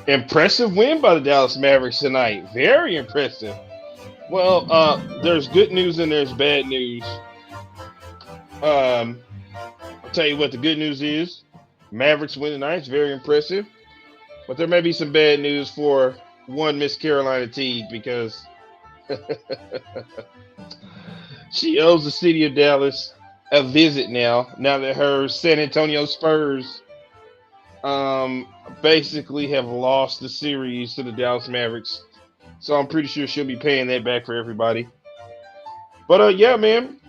Impressive win by the Dallas Mavericks tonight. Very impressive. Well, there's good news and there's bad news. I'll tell you what the good news is. Mavericks win tonight. It's very impressive. But there may be some bad news for one Miss Carolina Teague because she owes the city of Dallas a visit now that her San Antonio Spurs basically have lost the series to the Dallas Mavericks. So I'm pretty sure she'll be paying that back for everybody. But yeah, man.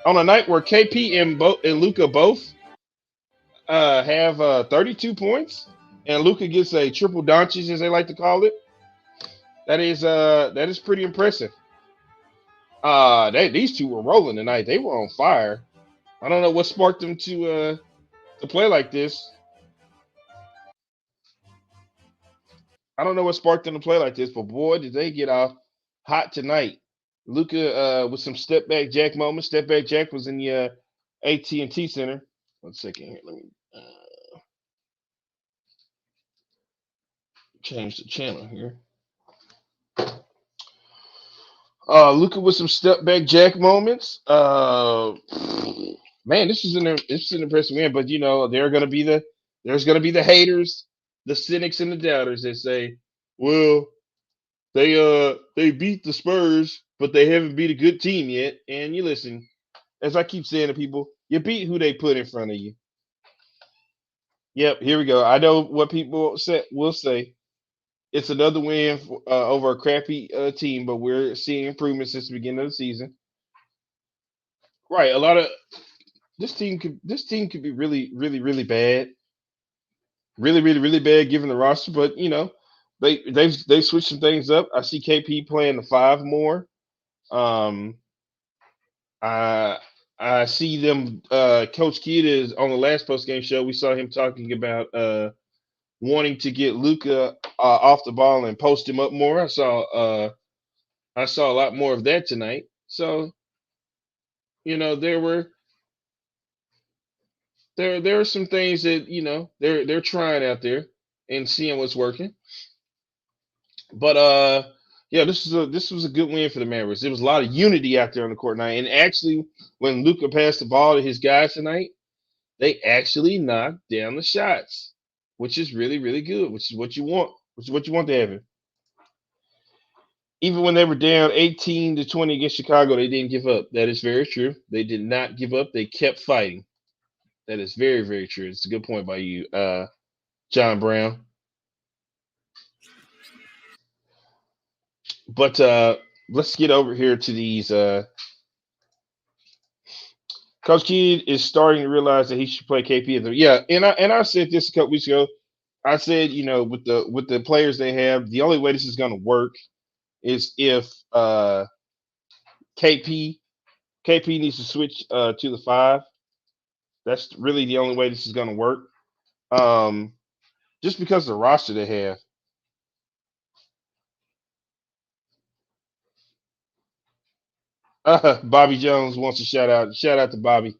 On a night where KP and Luka both have 32 points, and Luka gets a triple Doncic, as they like to call it, that is pretty impressive. These two were rolling tonight. They were on fire. I don't know what sparked them to play like this. I don't know what sparked them to play like this, but boy, did they get off hot tonight. Luka with some step back jack moments. Step back jack was in the AT&T Center. 1 second here. Let me change the channel here. Luka with some step back jack moments. Man, this is an impressive win, but you know there's gonna be the haters, the cynics, and the doubters that say, well, they beat the Spurs, but they haven't beat a good team yet. And you listen, as I keep saying to people, you beat who they put in front of you. Yep, here we go. I know what people will say. It's another win over a crappy team, but we're seeing improvements since the beginning of the season. Right, a lot of this team could be really, really, really bad, really, really, really bad given the roster. But you know, they've switched some things up. I see KP playing the 5 more. I I see them. Coach Kidd is on the last post game show. We saw him talking about wanting to get Luka off the ball and post him up more. I saw a lot more of that tonight. So you know there are some things that they're trying out there and seeing what's working. But yeah, this was a good win for the Mavericks. There was a lot of unity out there on the court tonight. And actually, when Luka passed the ball to his guys tonight, they actually knocked down the shots, which is really, really good, which is what you want. Which is what you want to happen. Even when they were down 18-20 against Chicago, they didn't give up. That is very true. They did not give up. They kept fighting. That is very, very true. It's a good point by you, John Brown. But let's get over here to these. Coach Kidd is starting to realize that he should play KP. Yeah, and I said this a couple weeks ago. I said, with the players they have, the only way this is going to work is if KP needs to switch to the 5. That's really the only way this is going to work. Just because of the roster they have. Bobby Jones wants a shout out. Shout out to Bobby.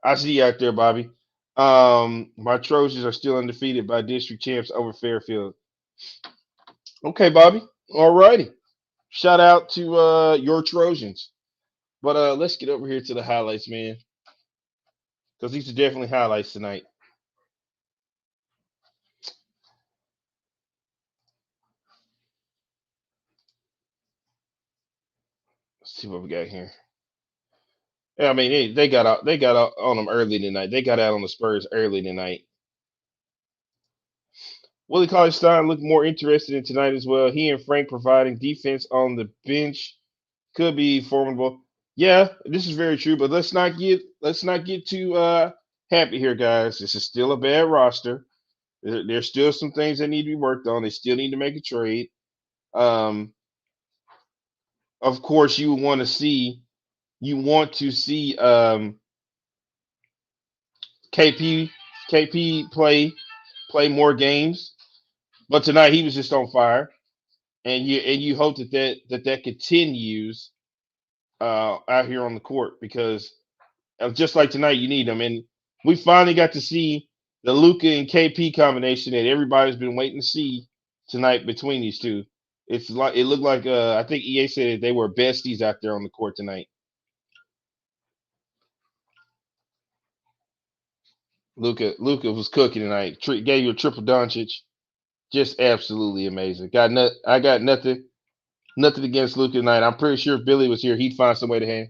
I see you out there, Bobby. My Trojans are still undefeated by district champs over Fairfield. Okay, Bobby. All righty. Shout out to your Trojans. But let's get over here to the highlights, man. Because these are definitely highlights tonight. Let's see what we got here. Yeah, I mean they got out on them early tonight. They got out on the Spurs early tonight. Willie Cauley Stein looked more interested in tonight as well. He and Frank providing defense on the bench could be formidable. Yeah, this is very true, but let's not get too happy here, guys. This is still a bad roster. There's still some things that need to be worked on. They still need to make a trade. Of course, you want to see KP play more games, but tonight he was just on fire, and you hope that continues out here on the court because Just like tonight, you need them, and we finally got to see the Luka and KP combination that everybody's been waiting to see tonight between these two. It's like it looked like I think EA said they were besties out there on the court tonight. Luka was cooking tonight. Gave you a triple Doncic, just absolutely amazing. I got nothing against Luka tonight. I'm pretty sure if Billy was here, he'd find some way to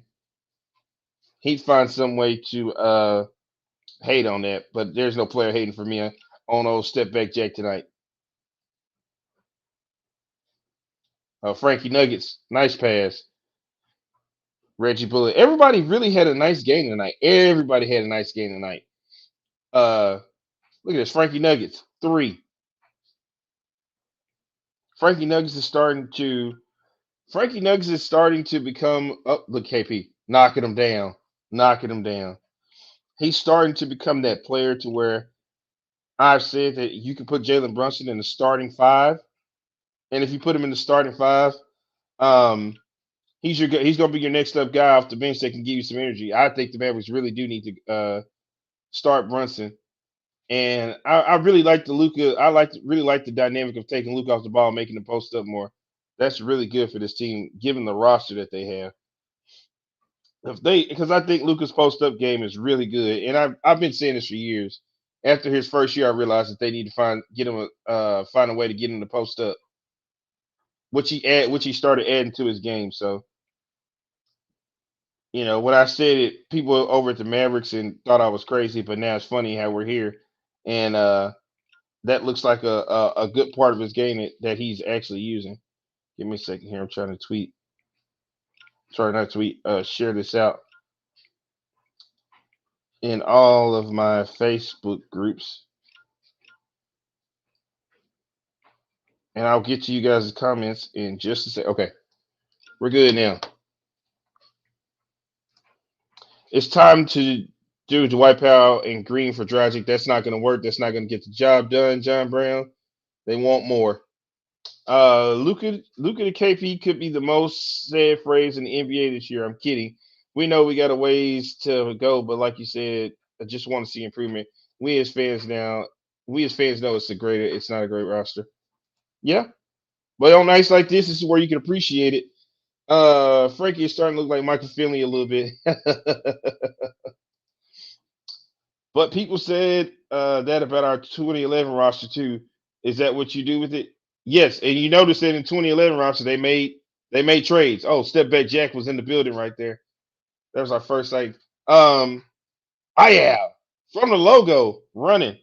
hate on that. But there's no player hating for me on old step back Jack tonight. Frankie Nuggets, nice pass. Reggie Bullock. Everybody really had a nice game tonight. Everybody had a nice game tonight. Look at this. Frankie Nuggets, 3. Frankie Nuggets is starting to become look, KP, knocking him down. Knocking him down. He's starting to become that player to where I've said that you can put Jalen Brunson in the starting 5. And if you put him in the starting 5, he's going to be your next up guy off the bench that can give you some energy. I think the Mavericks really do need to start Brunson. And I really like the Luka. Really like the dynamic of taking Luka off the ball, making the post up more. That's really good for this team, given the roster that they have. Because I think Luka's post up game is really good, and I've been saying this for years. After his first year, I realized that they need to find a way to get him to post up, which he started adding to his game. So, when I said it, people over at the Mavericks and thought I was crazy, but now it's funny how we're here, and that looks like a good part of his game that he's actually using. Give me a second here. I'm trying to tweet. Sorry, not tweet. Share this out in all of my Facebook groups, and I'll get to you guys' comments in just a second. Okay, we're good now. It's time to do Dwight Powell and Green for Dragic. That's not going to work. That's not going to get the job done, John Brown. They want more. Luka to KP could be the most said phrase in the NBA this year. I'm kidding. We know we got a ways to go, but like you said, I just want to see improvement. We as fans know it's not a great roster. Yeah. But on nights like this is where you can appreciate it. Frankie is starting to look like Michael Finley a little bit. But people said that about our 2011 roster too. Is that what you do with it? Yes, and you notice that in 2011 roster they made trades. Oh, step back Jack was in the building right there. That was our first sight. Yeah, from the logo running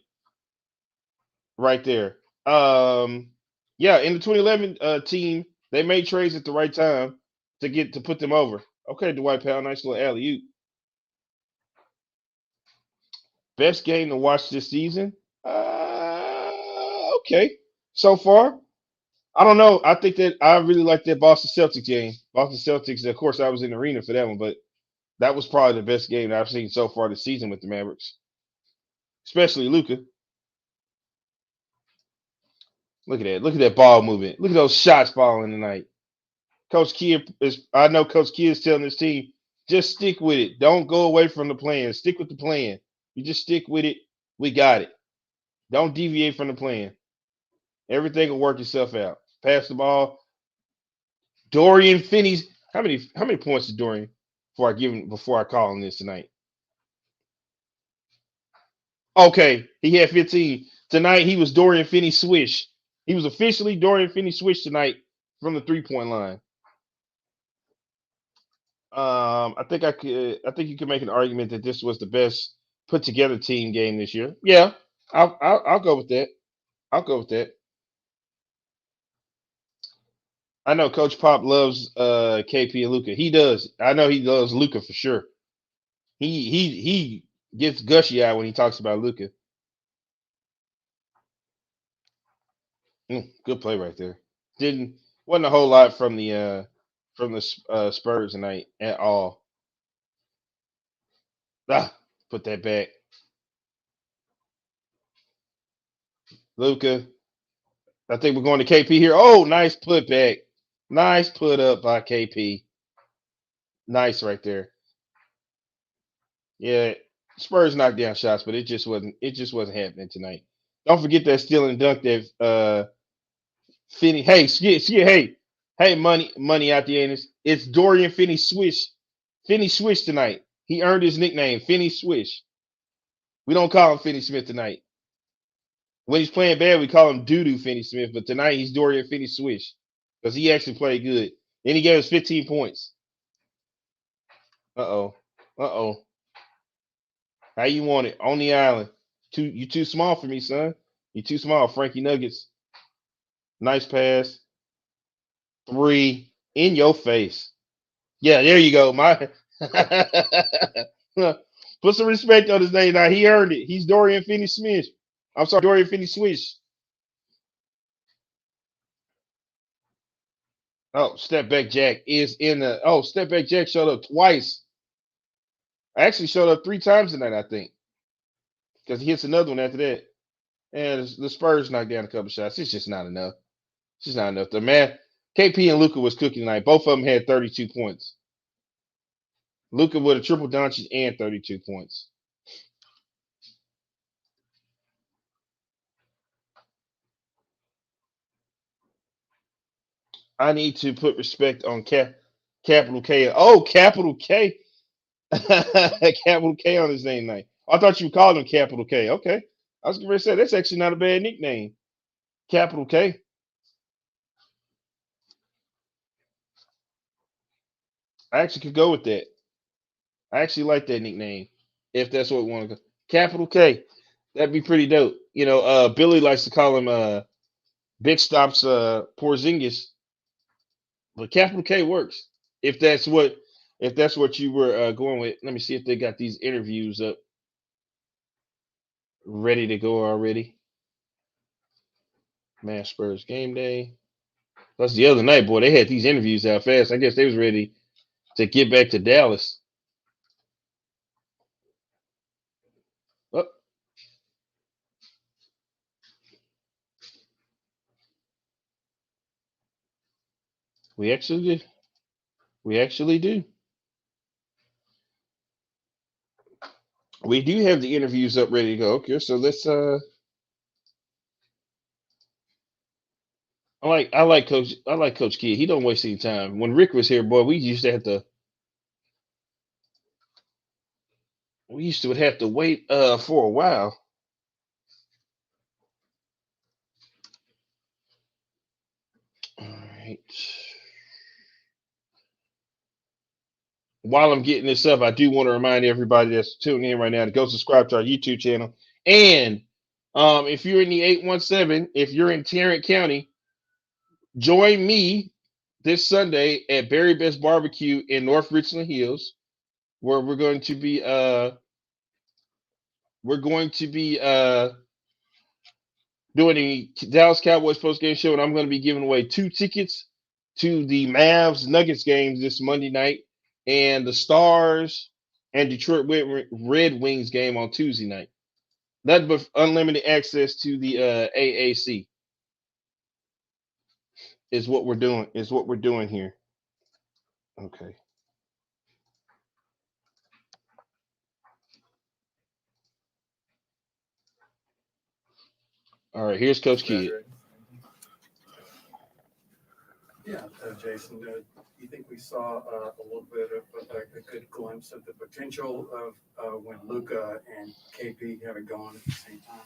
right there. Yeah, in the 2011 team they made trades at the right time to put them over. Okay, Dwight Powell, nice little alley oop. Best game to watch this season? Okay, so far. I don't know. I think that I really like that Boston Celtics game. Boston Celtics, of course, I was in the arena for that one, but that was probably the best game that I've seen so far this season with the Mavericks, especially Luka. Look at that. Look at that ball movement. Look at those shots falling tonight. I know Coach Kid is telling his team, just stick with it. Don't go away from the plan. Stick with the plan. You just stick with it. We got it. Don't deviate from the plan. Everything will work itself out. Pass the ball. Dorian Finney's how many points did Dorian before I call him this tonight? Okay, he had 15. Tonight he was Dorian Finney Swish. He was officially Dorian Finney Swish tonight from the 3-point line. I think you could make an argument that this was the best put together team game this year. Yeah, I'll go with that. I'll go with that. I know Coach Pop loves KP and Luka. He does. I know he loves Luka for sure. He gets gushy eyed when he talks about Luka. Good play right there. Wasn't a whole lot from the Spurs tonight at all. Put that back. Luka. I think we're going to KP here. Oh, nice put back. Nice put up by KP. Nice right there. Yeah, Spurs knocked down shots, but it just wasn't happening tonight. Don't forget that stealing dunk that Finney. Hey, hey, money out the anus. It's Dorian Finney Swish tonight. He earned his nickname, Finney Swish. We don't call him Finney Smith tonight. When he's playing bad, we call him Doo Doo Finney Smith. But tonight he's Dorian Finney Swish because he actually played good. Then he gave us 15 points. Uh oh. How you want it on the island? You too small for me, son. You too small, Frankie Nuggets. Nice pass. 3 in your face. Yeah, there you go. Put some respect on his name now. He earned it. He's Dorian Finney Smith. I'm sorry, Dorian Finney Swish. Oh, step back Jack is in the. Oh, step back Jack showed up twice. I actually showed up 3 times tonight, I think, because he hits another one after that. And the Spurs knocked down a couple shots. It's just not enough. It's just not enough. The man, KP and Luka was cooking tonight. Both of them had 32 points. Luka with a triple Doncic and 32 points. I need to put respect on capital K. Oh, capital K. Capital K on his name night. I thought you called him Capital K. Okay. I was going to say that's actually not a bad nickname. Capital K. I actually could go with that. I actually like that nickname. If that's what we want to go. Capital K. That'd be pretty dope. Billy likes to call him Big Stops Porzingis. But capital K works. If that's what you were going with. Let me see if they got these interviews up ready to go already. Man, Spurs game day. That's the other night, boy. They had these interviews out fast. I guess they was ready to get back to Dallas. Oh, we actually do. We actually do. We do have the interviews up ready to go. Okay, so let's I like Coach Kidd. He don't waste any time. When Rick was here, boy, we used to would have to wait for a while. All right. While I'm getting this up, I do want to remind everybody that's tuning in right now to go subscribe to our YouTube channel. And if you're in the 817, if you're in Tarrant County, join me this Sunday at Berry Best Barbecue in North Richland Hills, where we're going to be doing the Dallas Cowboys post-game show, and I'm going to be giving away 2 tickets to the Mavs Nuggets games this Monday night, and the Stars and Detroit Red Wings game on Tuesday night. Nothing but unlimited access to the AAC is what we're doing. Is what we're doing here. Okay. All right. Here's Coach Kidd. Yeah, Jason, you think we saw a little bit of a good glimpse of the potential of when Luka and KP have it going at the same time?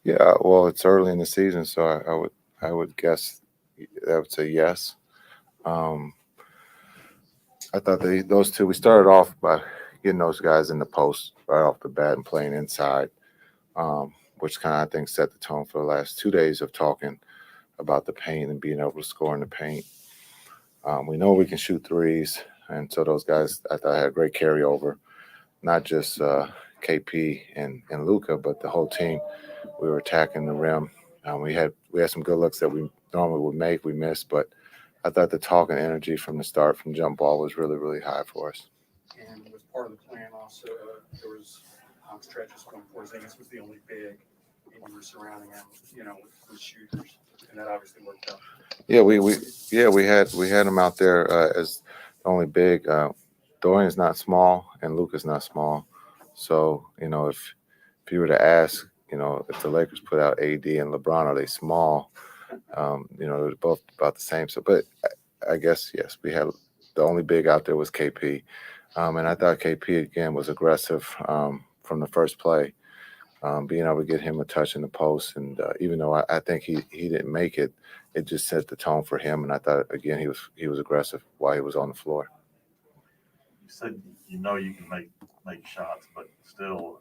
Yeah, well, it's early in the season, so I would guess I would say yes. I thought those two. We started off by getting those guys in the post right off the bat and playing inside, which kind of I think set the tone for the last 2 days of talking about the paint and being able to score in the paint. We know we can shoot threes, and so those guys I thought had a great carryover, not just KP and Luka, but the whole team. We were attacking the rim. We had some good looks that we normally would make. We missed, but I thought the talk and energy from the start, from jump ball, was really, really high for us. And was part of the plan also, there was stretches when Porzingis was the only big, and you were surrounding him, with shooters, and that obviously worked out. Yeah, we had him out there as the only big. Dorian's not small, and Luka's not small. So, if you were to ask, if the Lakers put out AD and LeBron, are they small? They're both about the same. So, but I guess, yes, we had the only big out there was KP. And I thought KP, again, was aggressive from the first play, being able to get him a touch in the post. And even though I think he didn't make it, it just set the tone for him. And I thought, again, he was aggressive while he was on the floor. You said you can make shots, but still,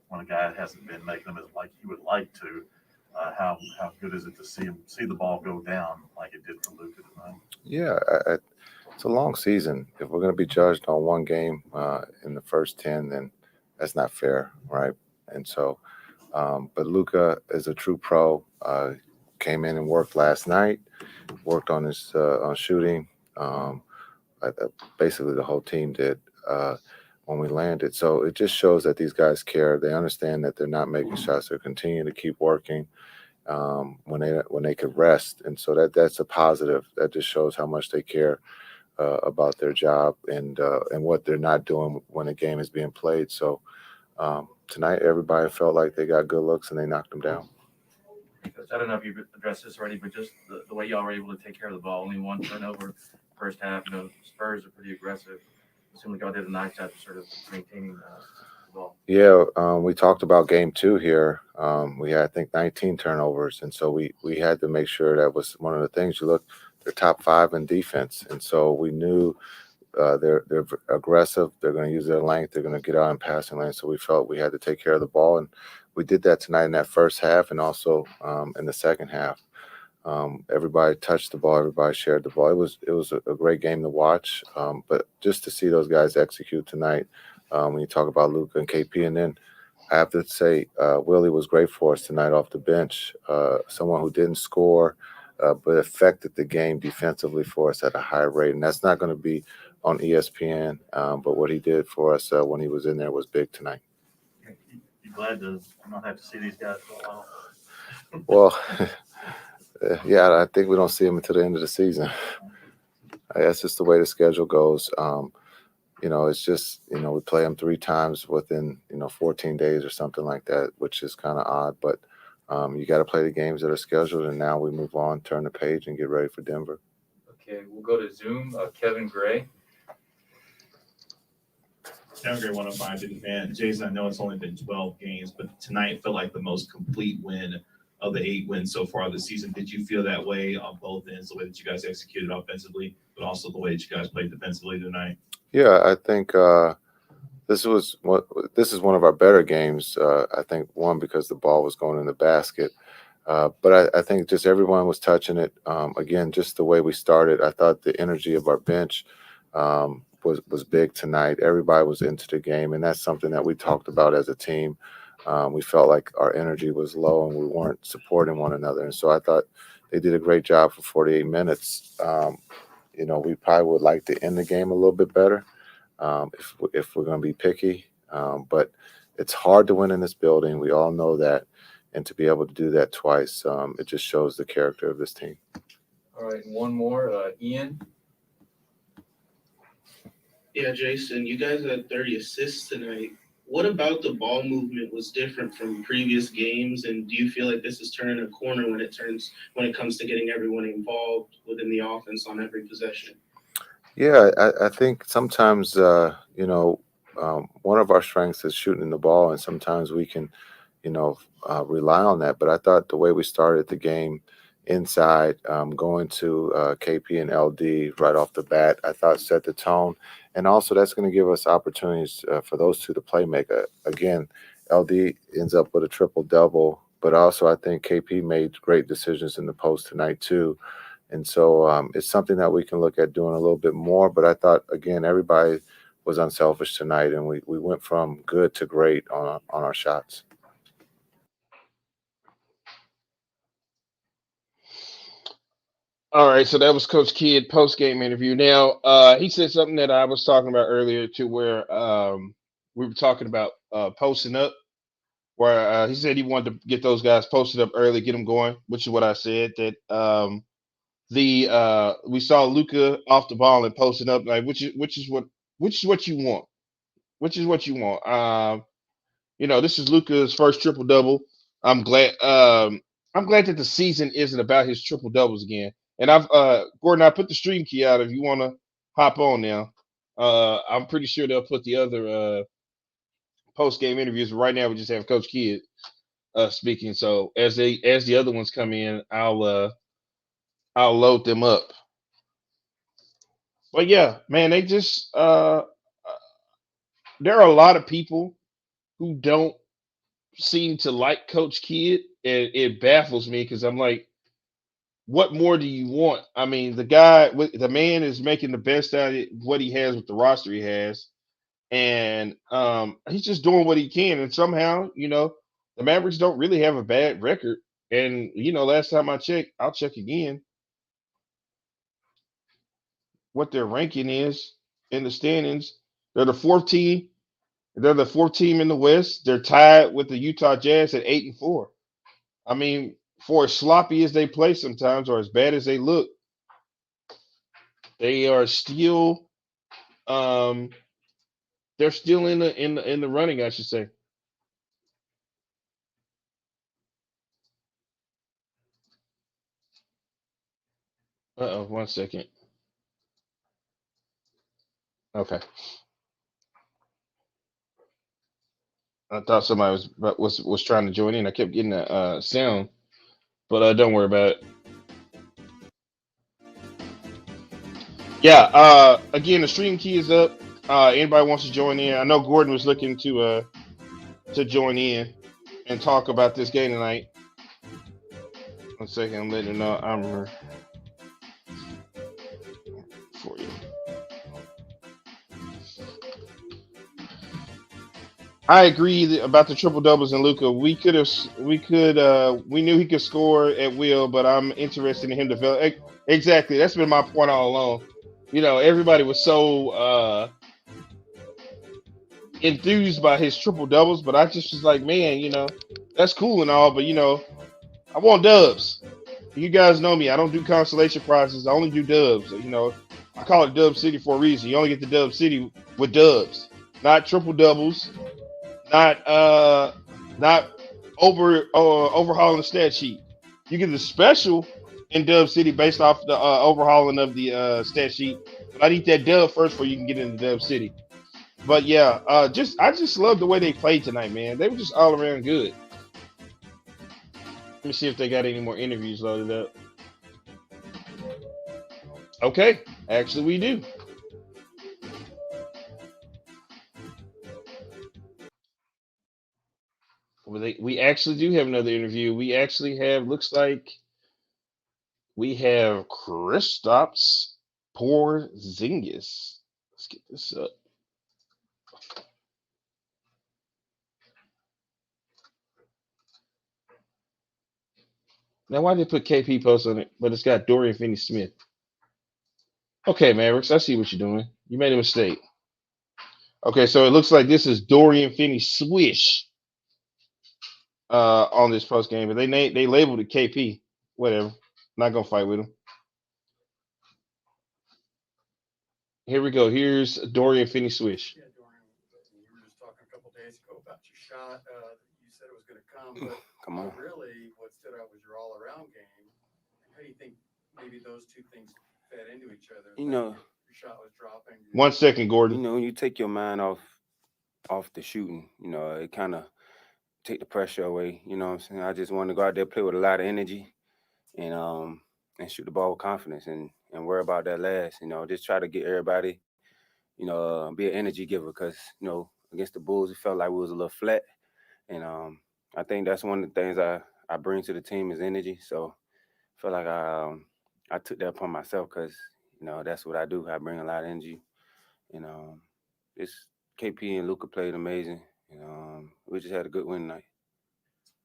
when a guy hasn't been making them as like he would like to, how good is it to see the ball go down like it did for Luka tonight? Yeah, it's a long season. If we're going to be judged on one game in the first 10, then that's not fair, right? And so, but Luka is a true pro. Came in and worked last night, worked on his on shooting. Basically, the whole team did when we landed. So it just shows that these guys care. They understand that they're not making shots. They're continuing to keep working when they could rest, and so that's a positive. That just shows how much they care about their job and what they're not doing when a game is being played. So tonight, everybody felt like they got good looks and they knocked them down. I don't know if you've addressed this already, but just the way y'all were able to take care of the ball, only one turnover first half. Spurs are pretty aggressive. It seemed like y'all did a nice job sort of maintaining the ball. Yeah, we talked about game 2 here. We had, I think, 19 turnovers, and so we had to make sure that was one of the things. You look, they're top 5 in defense, and so we knew they're aggressive. They're going to use their length. They're going to get out in passing lane. So we felt we had to take care of the ball, and we did that tonight in that first half, and also in the second half. Everybody touched the ball. Everybody shared the ball. It was a great game to watch. But just to see those guys execute tonight, when you talk about Luka and KP, and then I have to say Willie was great for us tonight off the bench. Someone who didn't score, but affected the game defensively for us at a high rate. And that's not going to be on ESPN. But what he did for us when he was in there was big tonight. You glad to not have to see these guys for a while? Well, yeah, I think we don't see them until the end of the season. That's just the way the schedule goes. It's just, we play them 3 times within, 14 days or something like that, which is kind of odd. But you got to play the games that are scheduled, and now we move on, turn the page, and get ready for Denver. Okay, we'll go to Zoom. Kevin Gray. Kevin Gray 105, big fan. Jason, I know it's only been 12 games, but tonight felt like the most complete win of the 8 wins so far this season. Did you feel that way on both ends, the way that you guys executed offensively, but also the way that you guys played defensively tonight? Yeah, I think this is one of our better games. I think, one, because the ball was going in the basket. But I think just everyone was touching it. Again, just the way we started, I thought the energy of our bench was big tonight. Everybody was into the game, and that's something that we talked about as a team. We felt like our energy was low and we weren't supporting one another. And so I thought they did a great job for 48 minutes. We probably would like to end the game a little bit better if we're going to be picky. But it's hard to win in this building. We all know that. And to be able to do that twice, it just shows the character of this team. All right, one more. Ian. Yeah, Jason, you guys had 30 assists tonight. What about the ball movement was different from previous games? And do you feel like this is turning a corner when it comes to getting everyone involved within the offense on every possession? Yeah, I think sometimes, one of our strengths is shooting the ball, and sometimes we can, rely on that. But I thought the way we started the game inside, going to KP and LD right off the bat, I thought set the tone. And also that's going to give us opportunities for those two to play make. Again, LD ends up with a triple-double, but also I think KP made great decisions in the post tonight too. And so it's something that we can look at doing a little bit more. But I thought, again, everybody was unselfish tonight, and we went from good to great on our shots. All right, so that was Coach Kidd post-game interview. Now, he said something that I was talking about earlier, to where we were talking about posting up, where he said he wanted to get those guys posted up early, get them going, which is what I said, that we saw Luka off the ball and posting up, like which is what you want. which is what you want. This is Luka's first triple double. I'm glad. I'm glad that the season isn't about his triple doubles again. And Gordon, I put the stream key out if you want to hop on now. I'm pretty sure they'll put the other post game interviews. But right now, we just have Coach Kidd speaking. So as the other ones come in, I'll load them up. But yeah, man, they just there are a lot of people who don't seem to like Coach Kidd, and it baffles me because I'm like, what more do you want? I mean, the man is making the best out of what he has with the roster he has, and he's just doing what he can. And somehow, the Mavericks don't really have a bad record. And last time I checked, I'll check again what their ranking is in the standings. They're the fourth team. They're the fourth team in the West. They're tied with the Utah Jazz at 8-4. I mean, for as sloppy as they play sometimes, or as bad as they look, they are still they're still in the running, I should say. One second. Okay. I thought somebody was trying to join in. I kept getting a sound, but don't worry about it. Yeah. Again, the stream key is up. Anybody wants to join in? I know Gordon was looking to join in and talk about this game tonight. 1 second, I'm letting you know I'm here for you. I agree about the triple doubles and Luka. We knew he could score at will, but I'm interested in him develop. Exactly, that's been my point all along. Everybody was so enthused by his triple doubles, but I just was like, man, that's cool and all, but I want dubs. You guys know me. I don't do consolation prizes. I only do dubs. I call it Dub City for a reason. You only get the Dub City with dubs, not triple doubles. Not overhauling the stat sheet. You get the special in Dub City based off the overhauling of the stat sheet. But I need that dub first before you can get into Dub City. But yeah, I just love the way they played tonight, man. They were just all around good. Let me see if they got any more interviews loaded up. Okay, actually we do. We actually do have another interview. We actually looks like we have Kristaps Porzingis. Let's get this up. Now, why did they put KP post on it, but it's got Dorian Finney Smith? Okay, Mavericks, I see what you're doing. You made a mistake. Okay, so it looks like this is Dorian Finney Swish on this post game, but they labeled it KP. Whatever. Not gonna fight with him. Here we go. Here's Dorian Finney Swish. Yeah, Dorian, you were just talking a couple days ago about your shot. You said it was going to come, but Come on. really what stood out was your all-around game. How do you think maybe those two things fed into each other? Your shot was dropping. 1 second, Gordon. When you take your mind off the shooting, it kind of take the pressure away. You know what I'm saying? I just want to go out there, play with a lot of energy, and shoot the ball with confidence and worry about that last. Just try to get everybody, be an energy giver because against the Bulls, it felt like we was a little flat, and I think that's one of the things I bring to the team is energy. So I feel like I took that upon myself because that's what I do. I bring a lot of energy, and this KP and Luka played amazing, and we just had a good win tonight.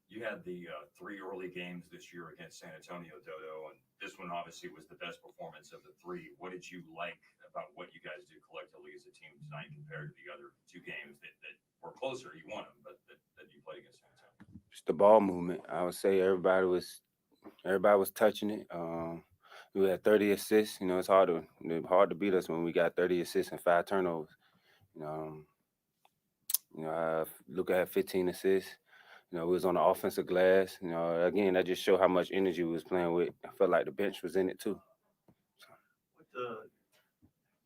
You had the 3 early games this year against San Antonio, Dodo, and this one obviously was the best performance of the 3. What did you like about what you guys did collectively as a team tonight compared to the other 2 games that were closer? You won them, but that you played against San Antonio? Just the ball movement. I would say everybody was touching it. We had 30 assists. It's hard to beat us when we got 30 assists and 5 turnovers. Luka had 15 assists. We was on the offensive glass. Again, that just showed how much energy we was playing with. I felt like the bench was in it too. What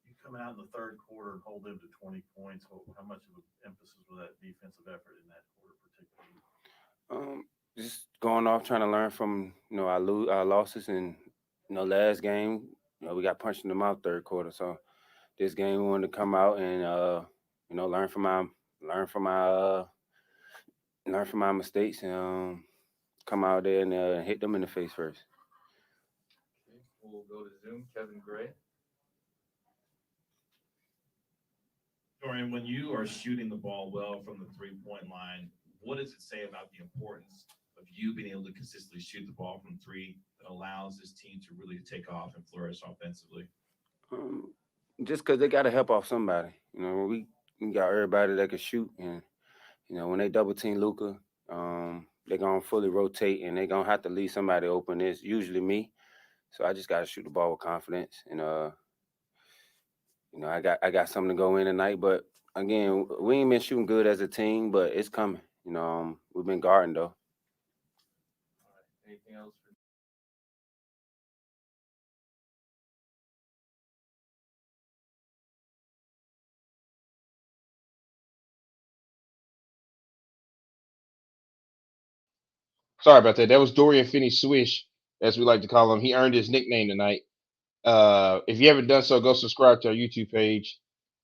you coming out in the third quarter and hold them to 20 points? How much of an emphasis was that defensive effort in that quarter, particularly? Just going off, trying to learn from our losses, and last game, we got punched in the mouth third quarter. So this game, we wanted to come out and learn from our mistakes and come out there and hit them in the face first. Okay, we'll go to Zoom. Kevin Gray. Dorian, when you are shooting the ball well from the 3-point line, what does it say about the importance of you being able to consistently shoot the ball from three that allows this team to really take off and flourish offensively? Just because they got to help off somebody. We got everybody that can shoot, and when they double team Luka, they're gonna fully rotate, and they're gonna have to leave somebody open. It's usually me, so I just got to shoot the ball with confidence, and I got something to go in tonight. But again, we ain't been shooting good as a team, but it's coming. We've been guarding though. All right. Anything else? Sorry about that. That was Dorian Finney Swish, as we like to call him. He earned his nickname tonight. If you haven't done so, go subscribe to our YouTube page,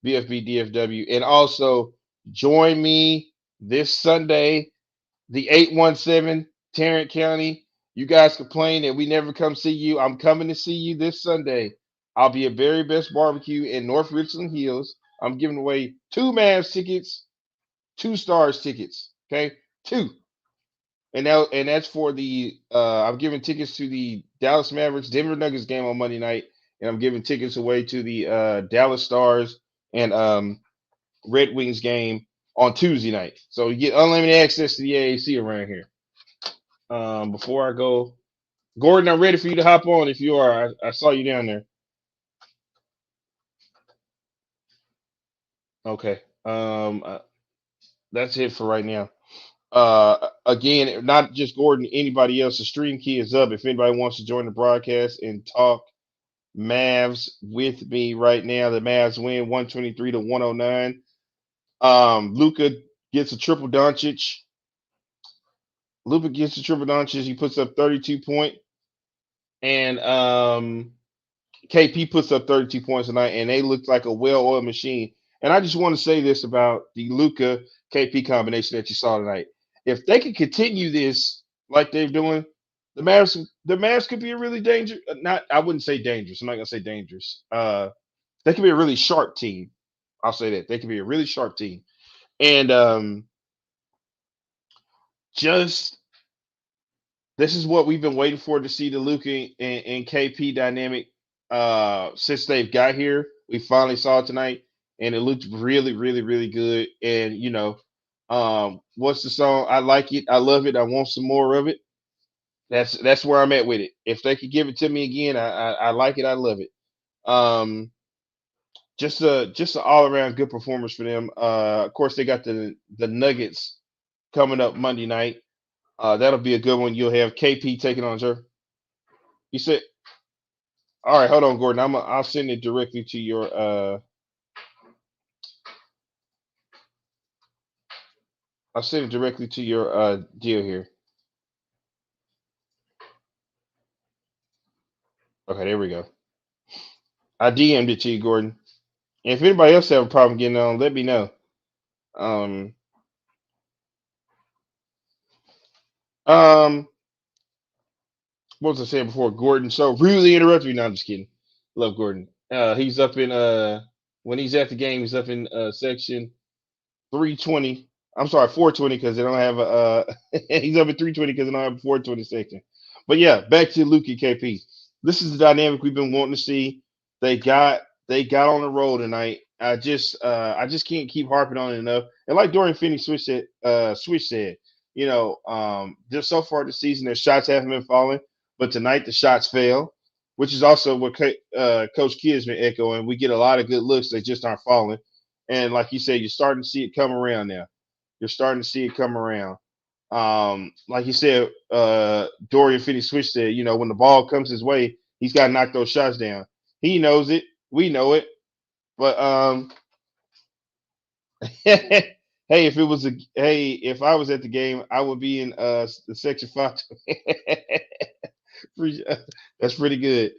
bFb DFW, and also join me this Sunday, the 817 Tarrant County. You guys complain that we never come see you. I'm coming to see you this Sunday. I'll be at Very Best Barbecue in North Richland Hills. I'm giving away 2 Mavs tickets, 2 Stars tickets. Okay, 2. And that's for the I'm giving tickets to the Dallas Mavericks Denver Nuggets game on Monday night, and I'm giving tickets away to the Dallas Stars and Red Wings game on Tuesday night. So you get unlimited access to the AAC around here. Before I go, Gordon, I'm ready for you to hop on if you are. I saw you down there. Okay. That's it for right now. Again, not just Gordon, anybody else. The stream key is up. If anybody wants to join the broadcast and talk Mavs with me right now, the Mavs win 123-109. Luka gets a triple Doncic. He puts up 32 points, and KP puts up 32 points tonight, and they look like a well-oiled machine. And I just want to say this about the Luka KP combination that you saw tonight. If they can continue this like they're doing, the Mavs could be a really dangerous. I wouldn't say dangerous. I'm not gonna say dangerous. They could be a really sharp team. I'll say that they could be a really sharp team. And just this is what we've been waiting for to see the Luka and KP dynamic since they've got here. We finally saw it tonight, and it looked really, really, really good. And what's the song? I like it. I love it. I want some more of it. That's where I'm at with it. If they could give it to me again, I like it. I love it. Just an all around good performance for them. Of course, they got the Nuggets coming up Monday night. That'll be a good one. You'll have KP taking on her. You said, all right, hold on, Gordon. I'll send it directly to your I'll send it directly to your deal here. Okay, there we go. I DM'd it to you, Gordon. And if anybody else have a problem getting on, let me know. What was I saying before? Gordon so rudely interrupted me. No, I'm just kidding. Love Gordon. He's up in when he's at the game, he's up in section 320. I'm sorry, 420 because they don't have a he's up at 320 because they don't have a 420 section. But yeah, back to Luke and KP. This is the dynamic we've been wanting to see. They got on the roll tonight. I just can't keep harping on it enough. And like Dorian Finney Swish said, just so far this season, their shots haven't been falling, but tonight the shots fell, which is also what Coach Kid's been echoing. We get a lot of good looks, they just aren't falling. And like you said, you're starting to see it come around now. You're starting to see it come around. Like you said, Dorian Finney Smith said, when the ball comes his way, he's got to knock those shots down. He knows it. We know it. But hey, if I was at the game, I would be in the section 5. That's pretty good.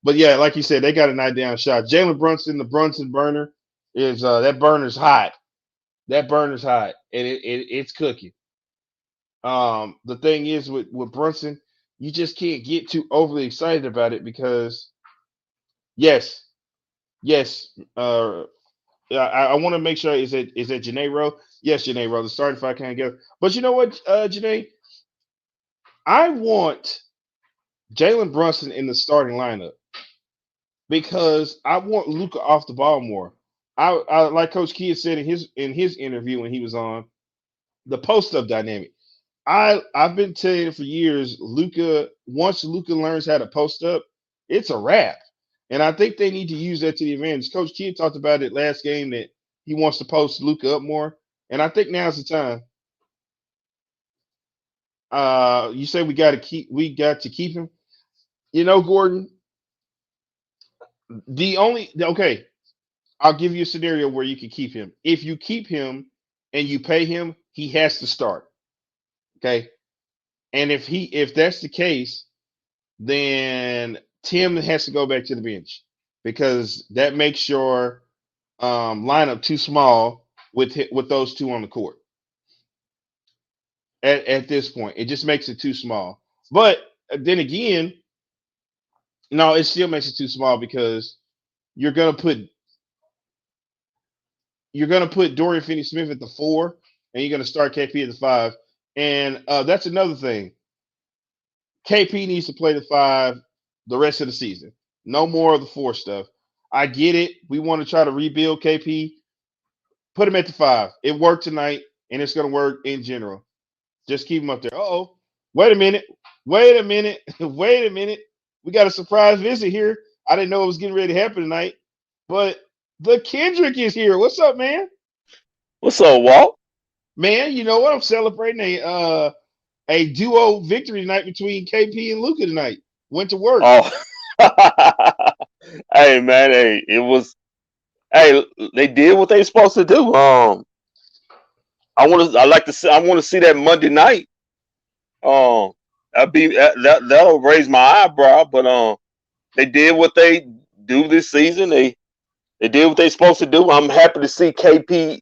But yeah, like you said, they got a knock down shot. Jalen Brunson, the Brunson burner, is that burner's hot. That burner's hot, and it's cooking. The thing is with Brunson, you just can't get too overly excited about it because, yes. I want to make sure is it Janae Rowe? Yes, Janae Rowe. The starting five can't go. But you know what, Janae? I want Jalen Brunson in the starting lineup because I want Luka off the ball more. I like Coach Kidd said in his interview when he was on the post-up dynamic. I've been telling you for years, once Luka learns how to post up, it's a wrap. And I think they need to use that to the advantage. Coach Kidd talked about it last game that he wants to post Luka up more. And I think now's the time. You say we got to keep him. Gordon, I'll give you a scenario where you can keep him. If you keep him and you pay him, he has to start. Okay. And if that's the case, then Tim has to go back to the bench because that makes your lineup too small with those two on the court. At this point, it just makes it too small. But then again, no, it still makes it too small because you're gonna put Dorian Finney Smith at the 4, and you're gonna start KP at the 5. And that's another thing. KP needs to play the 5 the rest of the season. No more of the 4 stuff. I get it. We want to try to rebuild KP. Put him at the 5. It worked tonight, and it's going to work in general. Just keep him up there. Uh-oh. Wait a minute. We got a surprise visit here. I didn't know it was getting ready to happen tonight. But the Kendrick is here. What's up, man? What's up, Walt? Man, you know what? I'm celebrating a duo victory tonight between KP and Luka tonight. Went to work. Oh, hey man, they did what they supposed to do. I want to see that Monday night. That'll raise my eyebrow, but they did what they do this season. They did what they supposed to do. I'm happy to see KP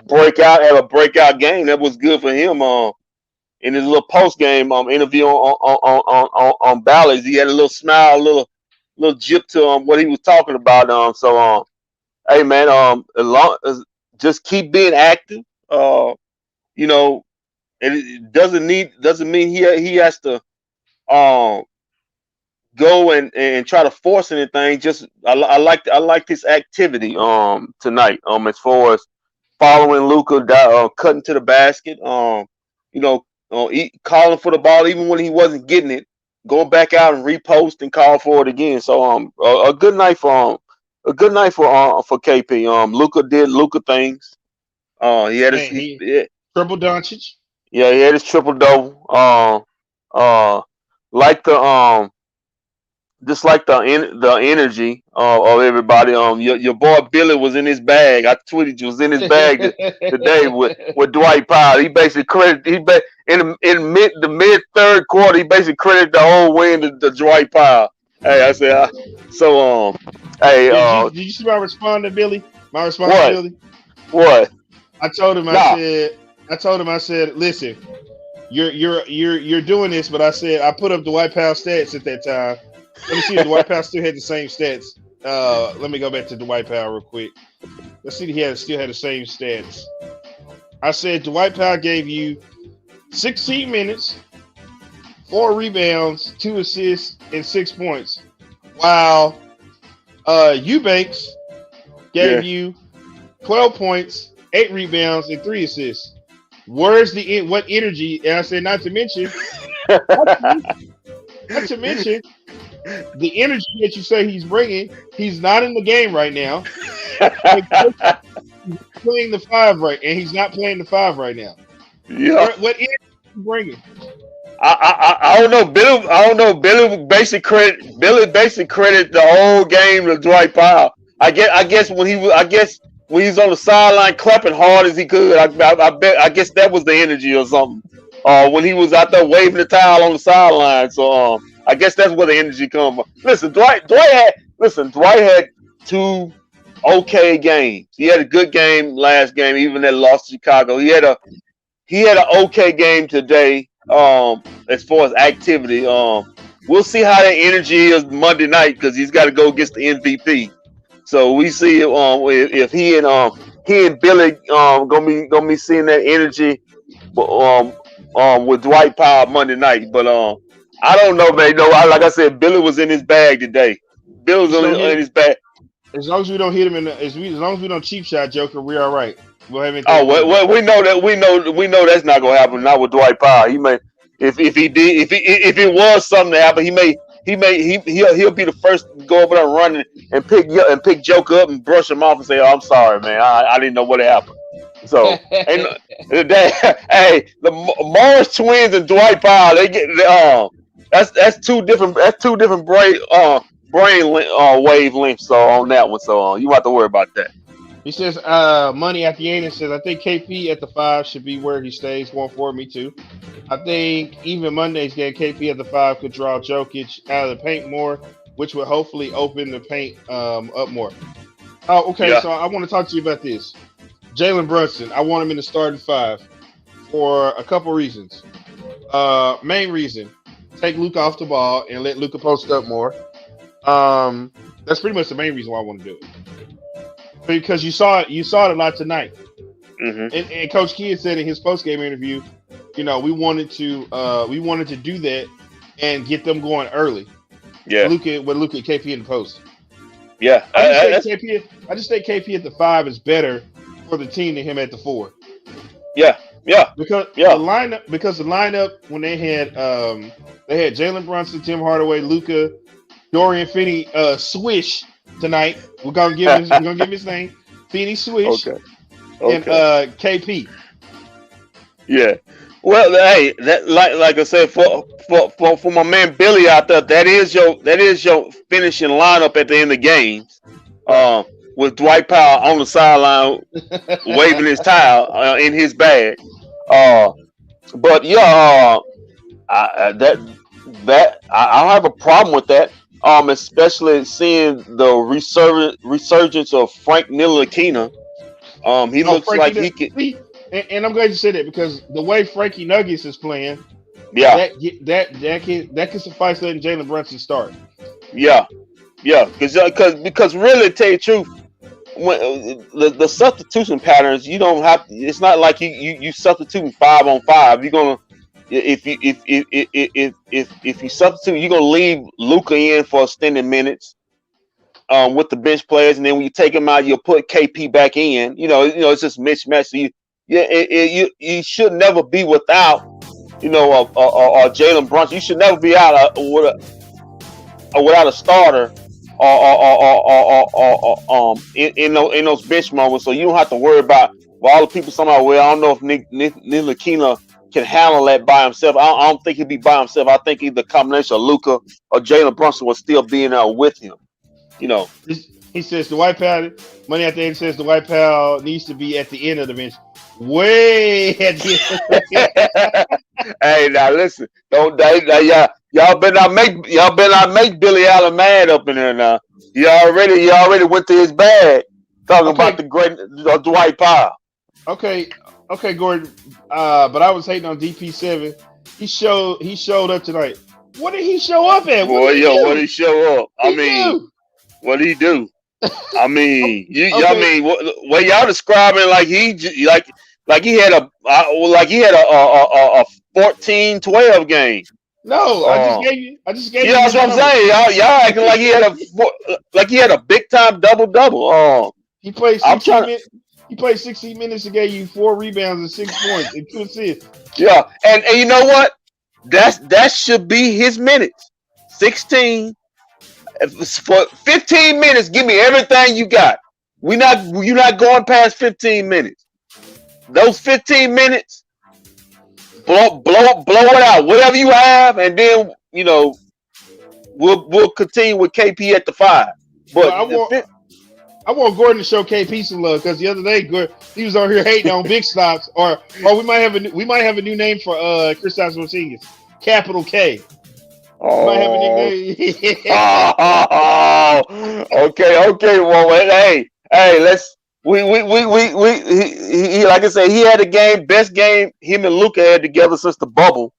have a breakout game. That was good for him. In his little post game interview on Bally's, he had a little smile, a little jip to what he was talking about. Hey man, just keep being active. It doesn't mean he has to go and try to force anything. Just I like this activity tonight. As far as following Luka, cutting to the basket. Calling for the ball even when he wasn't getting it, going back out and repost and call for it again. So a good night for KP. Luka did Luka things. He had his triple Doncic. Yeah, he had his triple double. Just like the energy of everybody. Your boy Billy was in his bag. I tweeted you was in his bag today with Dwight Powell. He basically credited in the mid third quarter. He basically credited the whole win to Dwight Powell. Hey, I said Did you see my response to Billy? My response to Billy. What? I told him. I said, listen, you're doing this, but I put up Dwight Powell stats at that time. Let me see if Dwight Powell still had the same stats. Let me go back to Dwight Powell real quick. Let's see if he still had the same stats. I said Dwight Powell gave you 16 minutes, 4 rebounds, 2 assists, and 6 points. While Eubanks gave you 12 points, 8 rebounds, and 3 assists. Where's what energy? And I said, not to mention the energy that you say he's bringing. He's not in the game right now. playing the 5 right, and he's not playing the 5 right now. Yeah. What is he bringing? I don't know. Billy basically credited the whole game to Dwight Powell. I guess when he was on the sideline clapping hard as he could, I guess that was the energy or something. When he was out there waving the towel on the sideline. So I guess that's where the energy comes from. Listen, Dwight had 2 okay games. He had a good game last game, even that lost to Chicago. He had an okay game today. As far as activity, we'll see how that energy is Monday night because he's got to go against the MVP. So we see if he and Billy gonna be seeing that energy with Dwight Powell Monday night. But I don't know, man. No, like I said, Billy was in his bag today. Billy was in his bag. As long as we don't hit him as long as we don't cheap shot Joker, we're all right. We'll have Oh well, we know that we know that's not gonna happen. Not with Dwight Powell. He may if it was something to happen, he'll be the first to go over there and run and pick Joker up and brush him off and say, "Oh, I'm sorry, man. I didn't know what happened." So hey, the Morris twins and Dwight Powell, they get that's two different brain wavelengths. So on that one, so you don't have to worry about that. He says, money at the end and says, I think KP at the 5 should be where he stays going forward. Me too. I think even Monday's game, KP at the 5 could draw Jokic out of the paint more, which would hopefully open the paint up more. Oh, okay. Yeah. So I want to talk to you about this. Jalen Brunson, I want him in the starting 5 for a couple reasons. Main reason, take Luka off the ball and let Luka post up more. That's pretty much the main reason why I want to do it. Because you saw it a lot tonight. Mm-hmm. And Coach Kidd said in his post-game interview, we wanted to do that and get them going early. Yeah. Luka and KP in the post. Yeah. I just think KP at the 5 is better for the team than him at the 4. Yeah. Yeah. Because the lineup when they had Jalen Brunson, Tim Hardaway, Luka, Dorian Finney, Swish tonight. We're gonna give him his name. Finney Swish. Okay. And KP. Yeah. Well, hey, that like I said, for my man Billy out there, that is your finishing lineup at the end of games. With Dwight Powell on the sideline waving his towel in his bag. But yeah, I don't have a problem with that. Especially seeing the resurgence of Frank Ntilikina. He looks like he could. And I'm glad you said that because the way Frankie Nuggets is playing, that can suffice letting Jalen Brunson start. Yeah, because really, to tell you the truth, when the substitution patterns, you don't have. It's not like you substituting 5-on-5. You're gonna. If you substitute, you're gonna leave Luka in for extended minutes with the bench players, and then when you take him out, you'll put KP back in. It's just mismatch. So you should never be without Jalen Brunson. You should never be out without a starter in those bench moments. So you don't have to worry about all the people somehow. Well, I don't know if Ntilikina can handle that by himself. I don't think he'd be by himself. I think either combination of Luka or Jalen Brunson will still be in there with him. He says the White Powell, money at the end says the White Powell needs to be at the end of the bench. Way at the end. Hey, now listen, y'all better not make Billy Allen mad up in there now. He already went to his bag talking about the great Dwight Powell. Okay, Gordon. But I was hating on DP7. He showed up tonight. What did he show up at? What did he show up? What did he do? I mean, what y'all describing like he had a 14-12 game. No, I just gave you. Yeah, that's what I'm saying. Y'all acting like he had a big time double. He played 16 minutes and gave you 4 rebounds and 6 points and 2 assists. Yeah, and you know what? That should be his minutes. 16 for 15 minutes. Give me everything you got. You're not going past 15 minutes. Those 15 minutes, blow it out. Whatever you have, and then we'll continue with KP at the 5. But I want Gordon to show KP some love because the other day he was over here hating on big stops, or we might have a new name for Kristaps Porzingis, Capital K. Might have a nickname. Okay. Well, hey, let's. We like I said, he had a best game him and Luka had together since the bubble.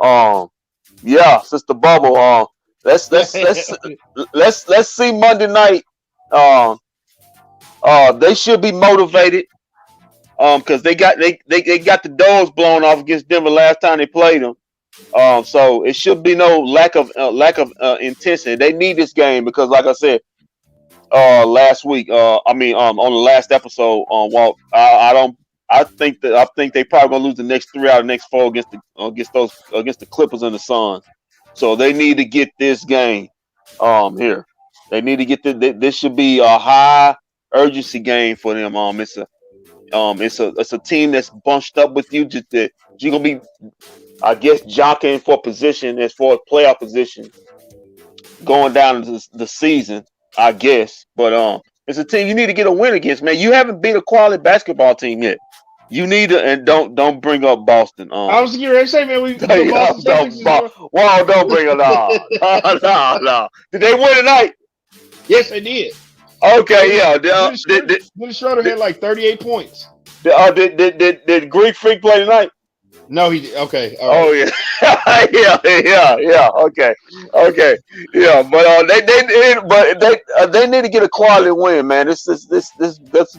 Since the bubble. Let's see Monday night. They should be motivated. Because they got the doors blown off against Denver last time they played them. So it should be no lack of intensity. They need this game because, like I said, last week, on the last episode, Walt, I think they probably gonna lose the next 3 out of the next 4 against the Clippers and the Suns. So they need to get this game here. They need to get this should be a high urgency game for them. It's a team that's bunched up with you. Just that you're gonna be, I guess, jockeying for position as far as playoff position going down the season, I guess. But it's a team you need to get a win against, man. You haven't beat a quality basketball team yet. You need to, and don't bring up Boston. I was getting ready to say, man, don't bring it up. No. Did they win tonight? Yes, they did. Okay, yeah. Dennis Schroeder had like 38 points. Did Greek Freak play tonight? No, he did. Okay. All right. Oh yeah, yeah. Okay, yeah. But they need to get a quality win, man. This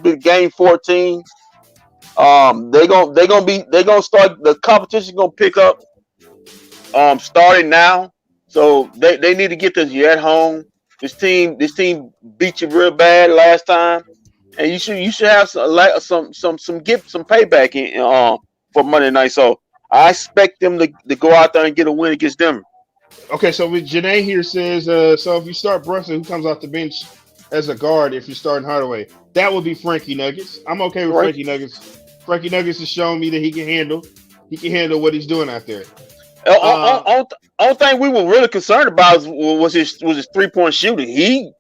be game 14. They gonna start the competition. Gonna pick up starting now. So they need to get this. You're at home. This team beat you real bad last time, and you should have some payback in for Monday night. So I expect them to go out there and get a win against Denver. Okay, so with Janae here says, so if you start Brunson, who comes off the bench as a guard if you're starting Hardaway? That would be Frankie Nuggets. I'm okay with Frankie Nuggets. Frankie Nuggets has shown me that he can handle what he's doing out there. Only thing we were really concerned about was his 3-point shooting.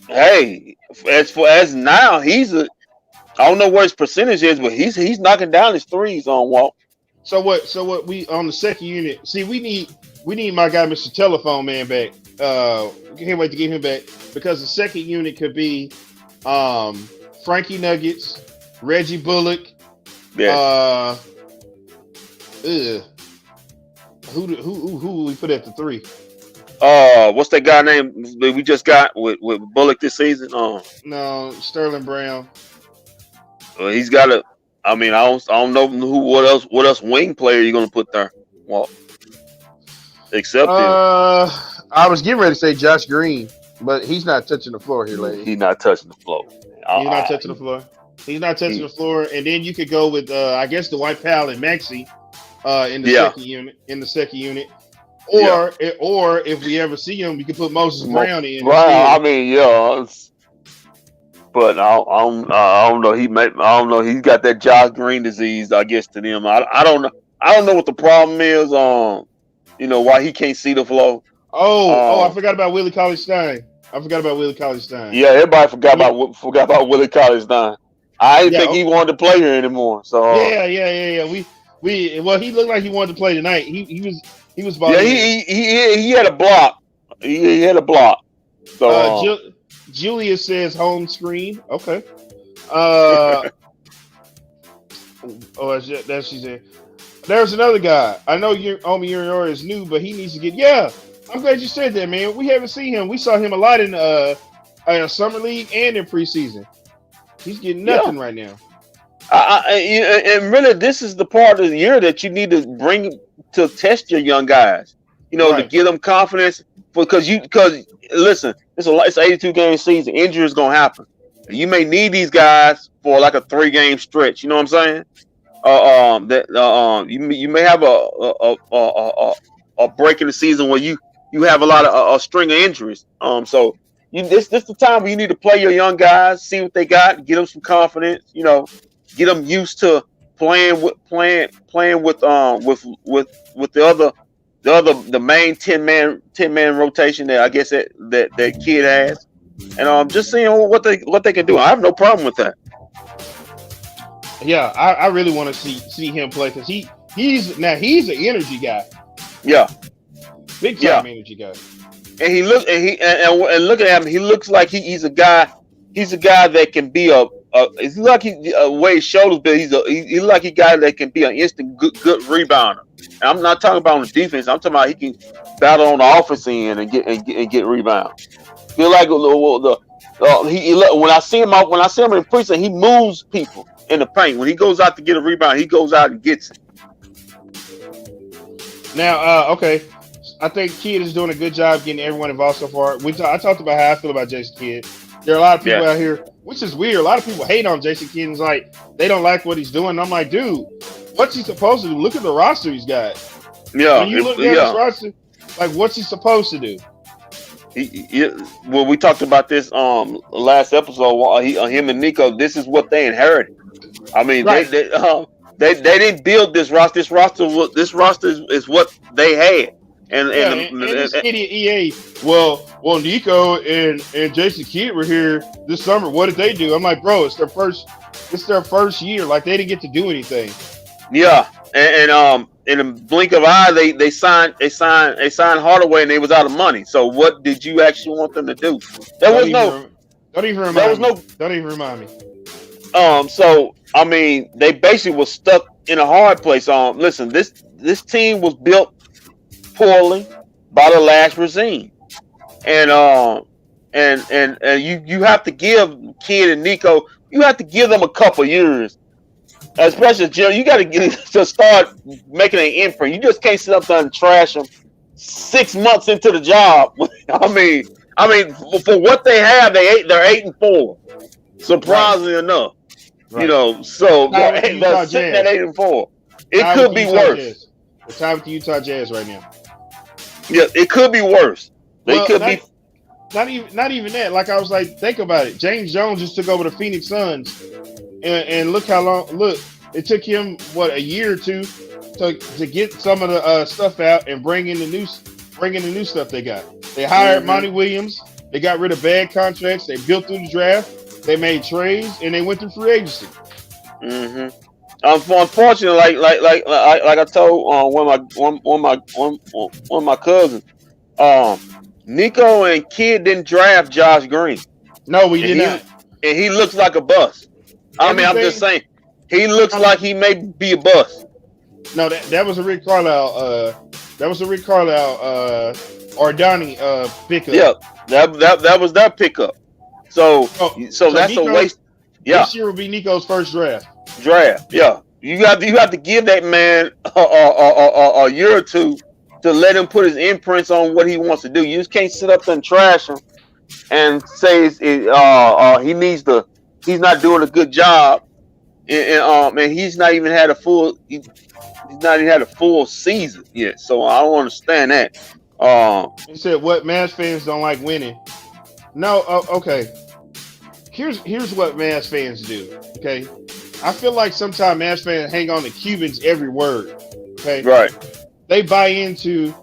As now I don't know what his percentage is, but he's knocking down his threes on Walt. So what we on the second unit? See, we need my guy Mr. Telephone Man back. Can't wait to get him back because the second unit could be Frankie Nuggets, Reggie Bullock. Yeah. Who we put at the 3? What's that guy name we just got with Bullock this season? No, Sterling Brown. He's got a. I don't know what else wing player you're gonna put there. Well, except I was getting ready to say Josh Green, but he's not touching the floor here lately. He's not touching the floor. He's not touching the floor. He's not touching the floor, and then you could go with I guess Dwight Powell and Maxey in the second unit. Or if we ever see him, we can put Moses Brown in. Right. But I don't know. I don't know. He's got that Josh Green disease, I guess, to them. I don't know. I don't know what the problem is. Why he can't see the flow. I forgot about Willie Cauley-Stein. Yeah, everybody forgot about Willie Cauley-Stein. I didn't think he wanted to play here anymore. So yeah. He looked like he wanted to play tonight. He was balling. Yeah, he had a block. He had a block. So Julia says home screen. Okay. That's she said. There's another guy. I know Omi Uriora is new, but he needs to get. Yeah, I'm glad you said that, man. We haven't seen him. We saw him a lot in summer league and in preseason. He's getting nothing right now. And really, this is the part of the year that you need to bring to test your young guys. To give them confidence. Because listen, it's an 82 game season. Injuries gonna happen. You may need these guys for like a 3-game stretch. You know what I'm saying? You may have a break in the season where you have a lot of a string of injuries. So this the time where you need to play your young guys, see what they got, get them some confidence. Get them used to playing with the main 10-man rotation that I guess that kid has, and just seeing what they can do. I have no problem with that. Yeah, I really want to see him play because he's an energy guy. Yeah, big time energy guy. And he look and look at him. He looks like he's a guy. He's a guy that can be it's like he way his shoulders, but he's like a guy that can be an instant good rebounder. And I'm not talking about on the defense. I'm talking about he can battle on the offense end and get rebounds. Feel like when I see him in preseason, he moves people in the paint. When he goes out to get a rebound, he goes out and gets it. Now, okay, I think Kidd is doing a good job getting everyone involved so far. I talked about how I feel about Jason Kidd. There are a lot of people out here, which is weird. A lot of people hate on Jason Kidd and it's like they don't like what he's doing. And I'm like, dude, what's he supposed to do? Look at the roster he's got. Yeah, when you look at his roster, like what's he supposed to do? Well, we talked about this last episode. Him and Nico, this is what they inherited. I mean, right. They didn't build this roster. This roster is what they had. And this idiot EA. Well, Nico and Jason Kidd were here this summer. What did they do? I'm like, bro, it's their first year. Like they didn't get to do anything. Yeah, and in a blink of an eye, they signed Hardaway and they was out of money. So what did you actually want them to do? Don't even remind me. So I mean, they basically was stuck in a hard place. Listen, this team was built poorly by the last regime, and you have to give Kidd and Nico, you have to give them a couple years. Especially Jim, you got to start making an imprint. You just can't sit up there and trash them 6 months into the job. I mean, for what they have, they're 8-4. Surprisingly enough, right. So they're sitting at 8-4. It could be worse. The time with the Utah Jazz right now. Yeah, it could be worse. They could be. Not even that. Like I was like, think about it. James Jones just took over the Phoenix Suns. And look how long. Look, it took him a year or two to get some of the stuff out and bring in the new stuff they got. They hired Monty Williams. They got rid of bad contracts. They built through the draft. They made trades and they went through free agency. Mm-hmm. Unfortunately, like I told one of my cousins, Nico and Kidd didn't draft Josh Green. No, we did not. And he looks like a bust. I'm just saying, he looks like he may be a bust. No, that was a Rick Carlisle. Ardani pickup. Yeah, that was that pickup. So that's Nico, a waste. Yeah, this year will be Nico's first draft. Yeah, you have to give that man a year or two to let him put his imprints on what he wants to do. You just can't sit up there and trash him and say he's not doing a good job, and he's not even had a full season yet. So I don't understand that. He said, "What Mavs fans don't like winning." No, okay. Here's what Mavs fans do. Okay, I feel like sometimes Mavs fans hang on to Cubans every word. Okay, right. They buy into,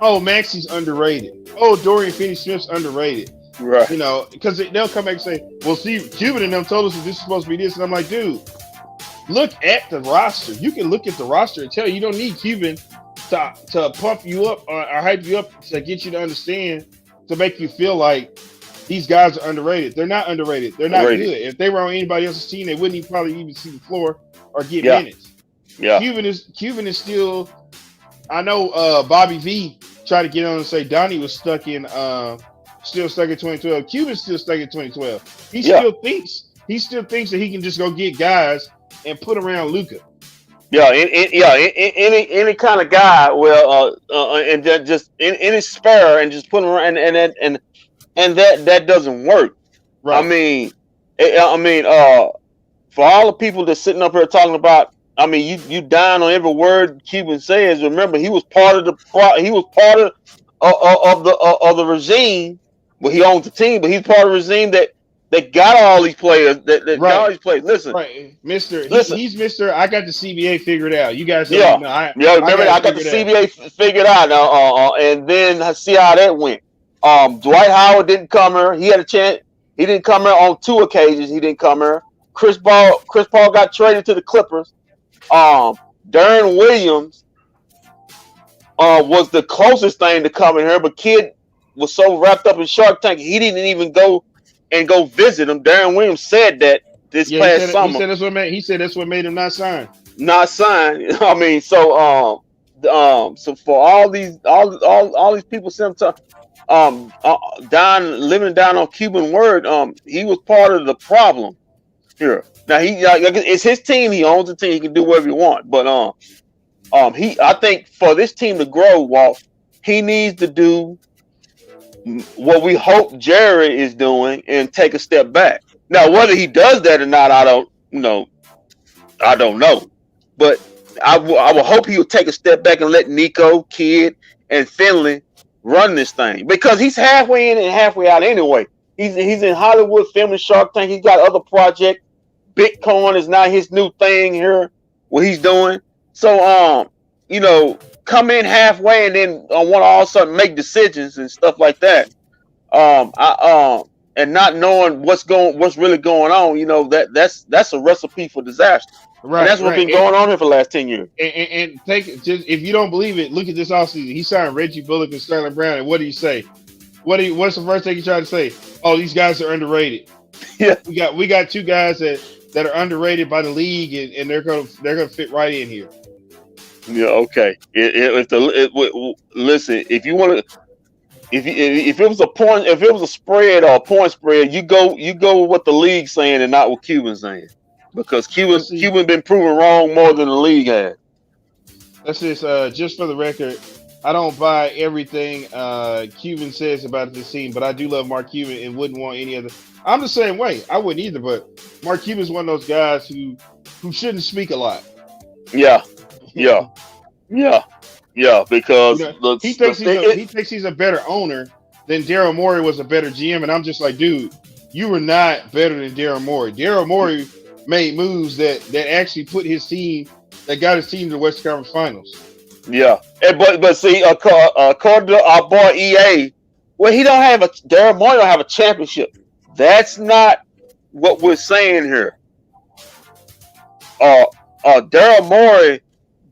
Maxey's underrated. Dorian Finney Smith's underrated. Right. Because they'll come back and say, well, see, Cuban and them told us that this is supposed to be this. And I'm like, dude, look at the roster. You can look at the roster and tell you don't need Cuban to pump you up or hype you up to get you to understand, to make you feel like these guys are underrated. They're not underrated. They're not good. If they were on anybody else's team, they wouldn't probably even see the floor or get minutes. Yeah. Cuban is still, I know Bobby V tried to get on and say Donnie was stuck in 2012. Cuban's still stuck in 2012. He still thinks that he can just go get guys and put around Luka. Any kind of guy. Well, and just any spare and just put him around, and that doesn't work. Right. I mean, for all the people that's sitting up here talking about, you down on every word Cuban says. Remember, he was part of the regime Well, he owns the team, but he's part of the regime that got all these players. That got all these players. Listen, right, Mister. Listen. He's Mister. I got the CBA figured out. You guys, Yeah, know, I Remember, I got the CBA figured out now, and then I see how that went. Dwight Howard didn't come here. He had a chance. He didn't come here on 2 occasions. He didn't come here. Chris Paul got traded to the Clippers. Darren Williams was the closest thing to coming here, but Kid was so wrapped up in Shark Tank, he didn't even go visit him. Darren Williams said that past summer. He said that's what made him not sign. Not sign. I mean, so for all these people living down on Cuban word, he was part of the problem here. Now it's his team. He owns the team. He can do whatever he wants. But I think for this team to grow, Walt, he needs to do what we hope Jerry is doing and take a step back. Now, whether he does that or not, I don't know. But I will hope he will take a step back and let Nico, Kid, and Finley run this thing, because he's halfway in and halfway out anyway. He's in Hollywood filming Shark Tank. He's got other projects. Bitcoin is not his new thing here, what he's doing. So, come in halfway and then want to all of a sudden make decisions and stuff like that. And not knowing what's really going on, that's a recipe for disaster. Right. And that's what's been going on here for the last 10 years. And if you don't believe it, look at this offseason. He signed Reggie Bullock and Sterling Brown. And what do you say? What's the first thing you try to say? Oh, these guys are underrated. Yeah. We got 2 guys that are underrated by the league, and they're gonna fit right in here. Yeah. Okay. Listen, if you want to. If it was a spread or a point spread, you go with what the league's saying and not what Cuban's saying, because Cuban been proven wrong more than the league has. That's just for the record. I don't buy everything Cuban says about this team, but I do love Mark Cuban and wouldn't want any other. I'm the same way. I wouldn't either, but Mark Cuban's one of those guys who shouldn't speak a lot. Yeah. Because he thinks he's a better owner than Daryl Morey was a better GM, and I'm just like, dude, you were not better than Daryl Morey. Daryl Morey made moves that actually got his team to the Western Conference Finals. Yeah, but see, according to our boy EA, well, Daryl Morey don't have a championship. That's not what we're saying here. Daryl Morey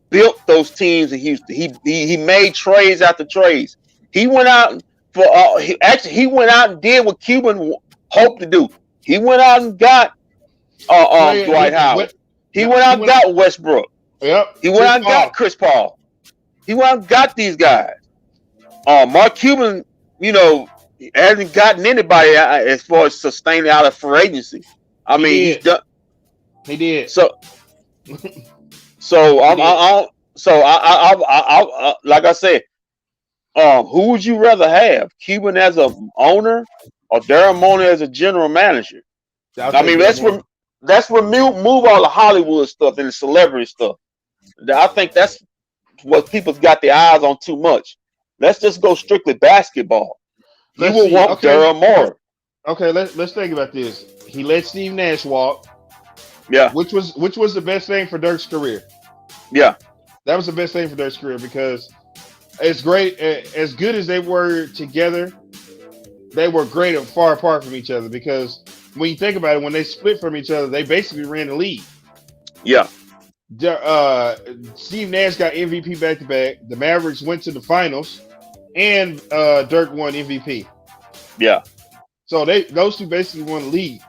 built those teams in Houston. He made trades after trades. He went out he went out and did what Cuban hoped to do. He went out and got Dwight Howard. He went out and got Westbrook. Yep. He went out and got Chris Paul. He went out and got these guys. Mark Cuban, hasn't gotten anybody as far as sustaining out of free agency. I mean, he's done. He did. So like I said, who would you rather have, Cuban as an owner or Daryl Morey as a general manager? I mean, let's remove all the Hollywood stuff and the celebrity stuff. I think that's what people's got their eyes on too much. Let's just go strictly basketball. You will want Daryl Morey. Okay, let's think about this. He let Steve Nash walk. Yeah. Which was the best thing for Dirk's career. Yeah. That was the best thing for Dirk's career, because as great as good as they were together, they were great and far apart from each other, because when you think about it, when they split from each other, they basically ran the league. Yeah. Steve Nash got MVP back-to-back. The Mavericks went to the finals, and Dirk won MVP. Yeah. So those two basically won the league.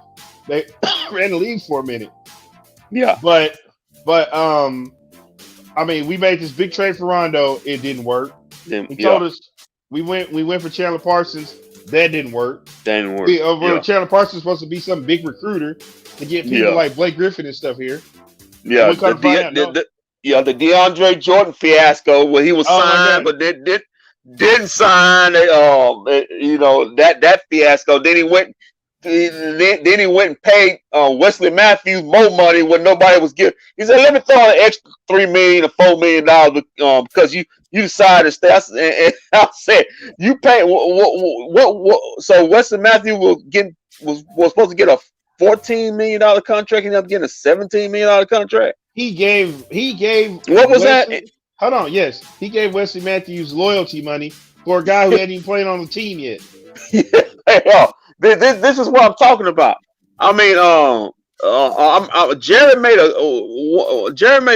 They ran the league for a minute. Yeah. But I mean, we made this big trade for Rondo. It didn't work. He told us we went for Chandler Parsons. That didn't work. Chandler Parsons was supposed to be some big recruiter to get people like Blake Griffin and stuff here. Yeah. The DeAndre Jordan fiasco where he was signed but didn't sign. That fiasco. Then he went and paid Wesley Matthews more money when nobody was giving. He said, "Let me throw an extra $3 million or $4 million because you decided to stay. And I said, you pay what? So Wesley Matthews was supposed to get a $14 million contract, and ended up getting a $17 million contract. He gave What was Wesley, that? Hold on, yes. He gave Wesley Matthews loyalty money for a guy who hadn't even played on the team yet. This is what I'm talking about. I mean, Jerry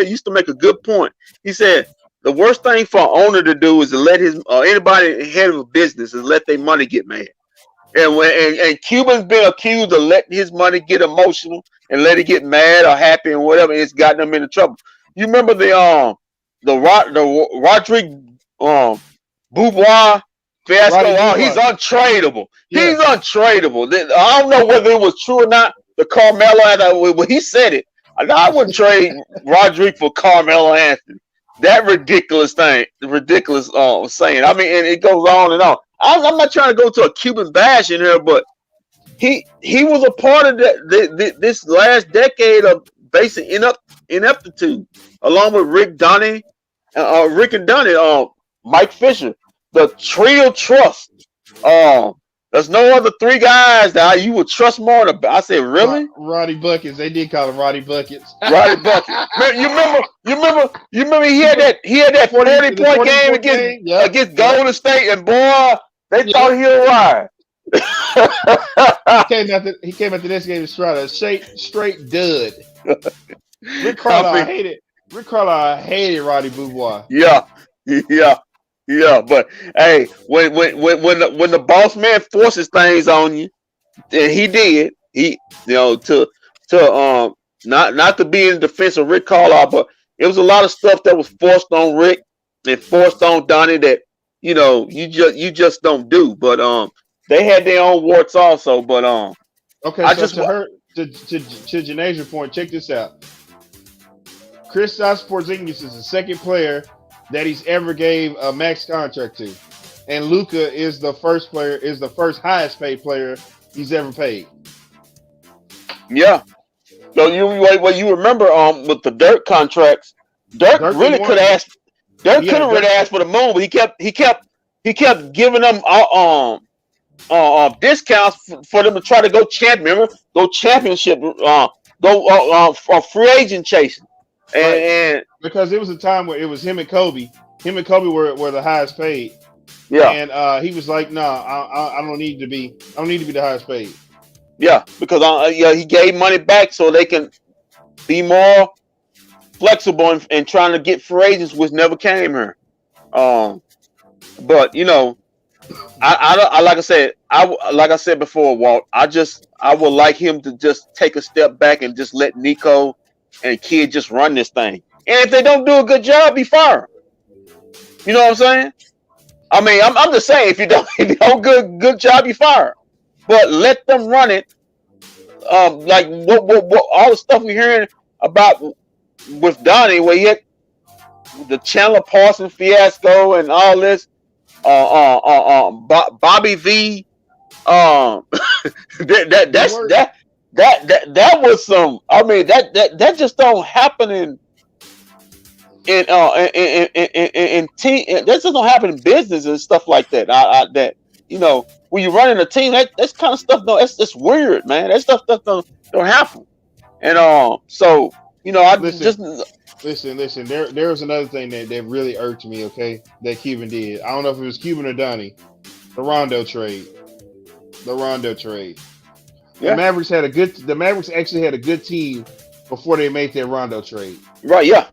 used to make a good point. He said the worst thing for an owner to do is to let his anybody head of a business is let their money get mad. And Cuban's been accused of letting his money get emotional and let it get mad or happy and whatever. And it's gotten them into trouble. You remember the Rodrigue Boubois fiasco? He's untradeable. Yeah. He's untradeable. I don't know whether it was true or not. The Carmelo, when he said it, I wouldn't trade Rodrigue for Carmelo Anthony. That ridiculous saying. I mean, and it goes on and on. I'm not trying to go to a Cuban bash in here, but he was a part of this last decade of basic ineptitude, along with Rick and Donnie, Mike Fisher, the trio trust. There's no other three guys that you would trust more than. I said, really? Roddy Buckets. They did call him Roddy Buckets. Roddy Buckets. You remember he had that 40-point game against Golden State, and boy, they thought he was right. He came after this game to straight a straight dud. Rick Carlisle hated Roddy Boubois. Yeah, but hey, when the boss man forces things on you, and he did, to not to be in defense of Rick Carlisle, but it was a lot of stuff that was forced on Rick and forced on Donnie that you just don't do. But they had their own warts also. But okay, to Janae's point, check this out. Kristaps Porzingis is the second player that he's ever gave a max contract to, and Luka is the first highest paid player he's ever paid. Yeah. So you remember with the Dirk contracts, Dirk really could have asked. Dirk could have really asked for the moon, but he kept giving them discounts for them to try to go champion. Remember, go championship, go free agent chasing. And because it was a time where it was him and Kobe. Him and Kobe were the highest paid. Yeah. And he was like, "Nah, I don't need to be the highest paid." Yeah, because he gave money back so they can be more flexible and trying to get free agents, which never came here. But I like I said before, Walt. I would like him to just take a step back and just let Nico and Kid just run this thing. And if they don't do a good job, be fired. You know what I'm saying? I mean, I'm just saying, if you don't good job, you fire. But let them run it. Like what all the stuff we're hearing about with Donnie, where he had the Chandler Parsons fiasco and all this. Bobby V. That was some. I mean, that just don't happen in team. That just don't happen in business and stuff like that. When you're running a team, that's kind of stuff. No, that's weird, man. That stuff don't happen. And so Listen. There was another thing that really irked me. Okay, that Cuban did. I don't know if it was Cuban or Donnie. The Rondo trade. Yeah. The Mavericks actually had a good team before they made their Rondo trade. Right. Yeah.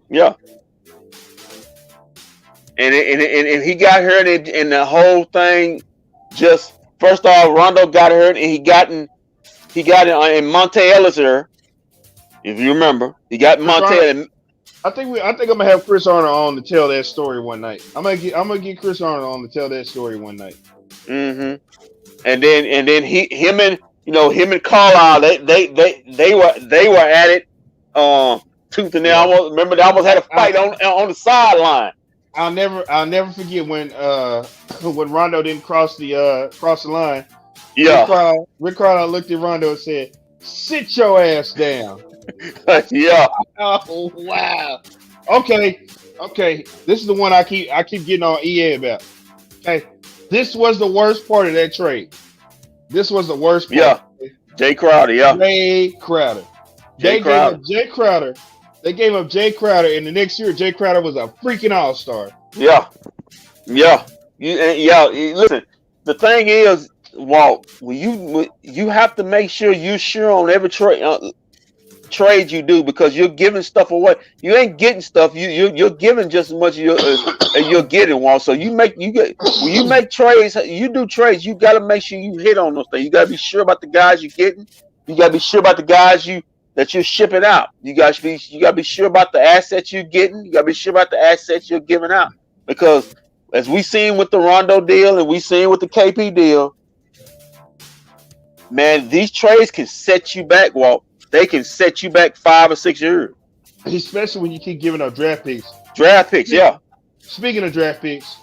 And he got hurt, and the whole thing just first off, Rondo got hurt, and he got in Monte Ellis there. If you remember, he got Monte. I think I'm gonna have Chris Arnold on to tell that story one night. I'm gonna get Chris Arnold on to tell that story one night. Mm-hmm. And then him and Carlisle, they were at it tooth and nail. They almost had a fight on the sideline. I'll never forget when Rondo didn't cross the line. Yeah. Rick Carlisle looked at Rondo and said, "Sit your ass down." Yeah. Oh wow. Okay. This is the one I keep getting on EA about. Okay, this was the worst part of that trade. This was the worst part. Yeah. Jay Crowder, yeah. Jay Crowder. Jay They Crowder. gave up Jay Crowder. They gave up Jay Crowder, and the next year Jay Crowder was a freaking all-star. Yeah. Listen, the thing is, Walt, when you have to make sure you're sure on every trade you do, because you're giving stuff away. You ain't getting stuff. You're giving just as much as you're getting, Walt. So when you make trades, you do trades. You got to make sure you hit on those things. You got to be sure about the guys you're getting. You got to be sure about the guys that you're shipping out. You got to be sure about the assets you're getting. You got to be sure about the assets you're giving out, because as we seen with the Rondo deal and we seen with the KP deal, man, these trades can set you back, Walt. They can set you back 5 or 6 years. Especially when you keep giving up draft picks. Draft picks, yeah. Speaking of draft picks,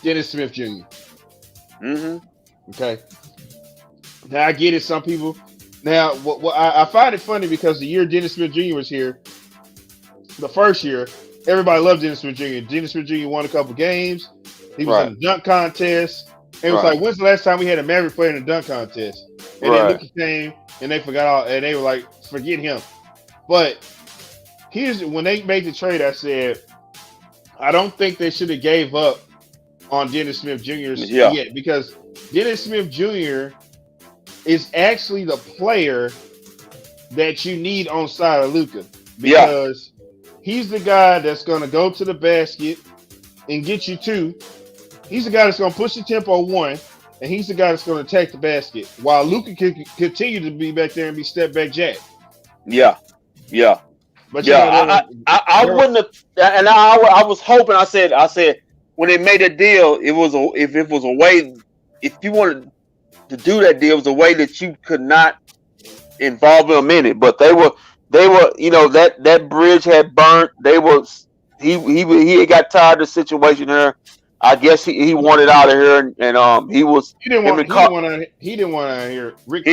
Dennis Smith Jr. Mm-hmm. Okay. Now I get it. Some people. Now, I find it funny because the year Dennis Smith Jr. was here, the first year, everybody loved Dennis Smith Jr. Dennis Smith Jr. won a couple games. He was in the dunk contest. And it was like, when's the last time we had a Maverick player in a dunk contest? And then Luka came and they forgot all, and they were like, forget him. But when they made the trade, I said, I don't think they should have gave up on Dennis Smith Jr. yet, because Dennis Smith Jr. is actually the player that you need on side of Luka, because he's the guy that's going to go to the basket and get you 2. He's the guy that's going to push the tempo 1, and he's the guy that's going to attack the basket, while Luka can continue to be back there and be step back jack. Yeah. But I wouldn't have, and I was hoping. I said when they made that deal, if you wanted to do that deal, it was a way that you could not involve him in it. But they were, that bridge had burnt. He got tired of the situation here. I guess he wanted out of here, and he didn't want out here. Rick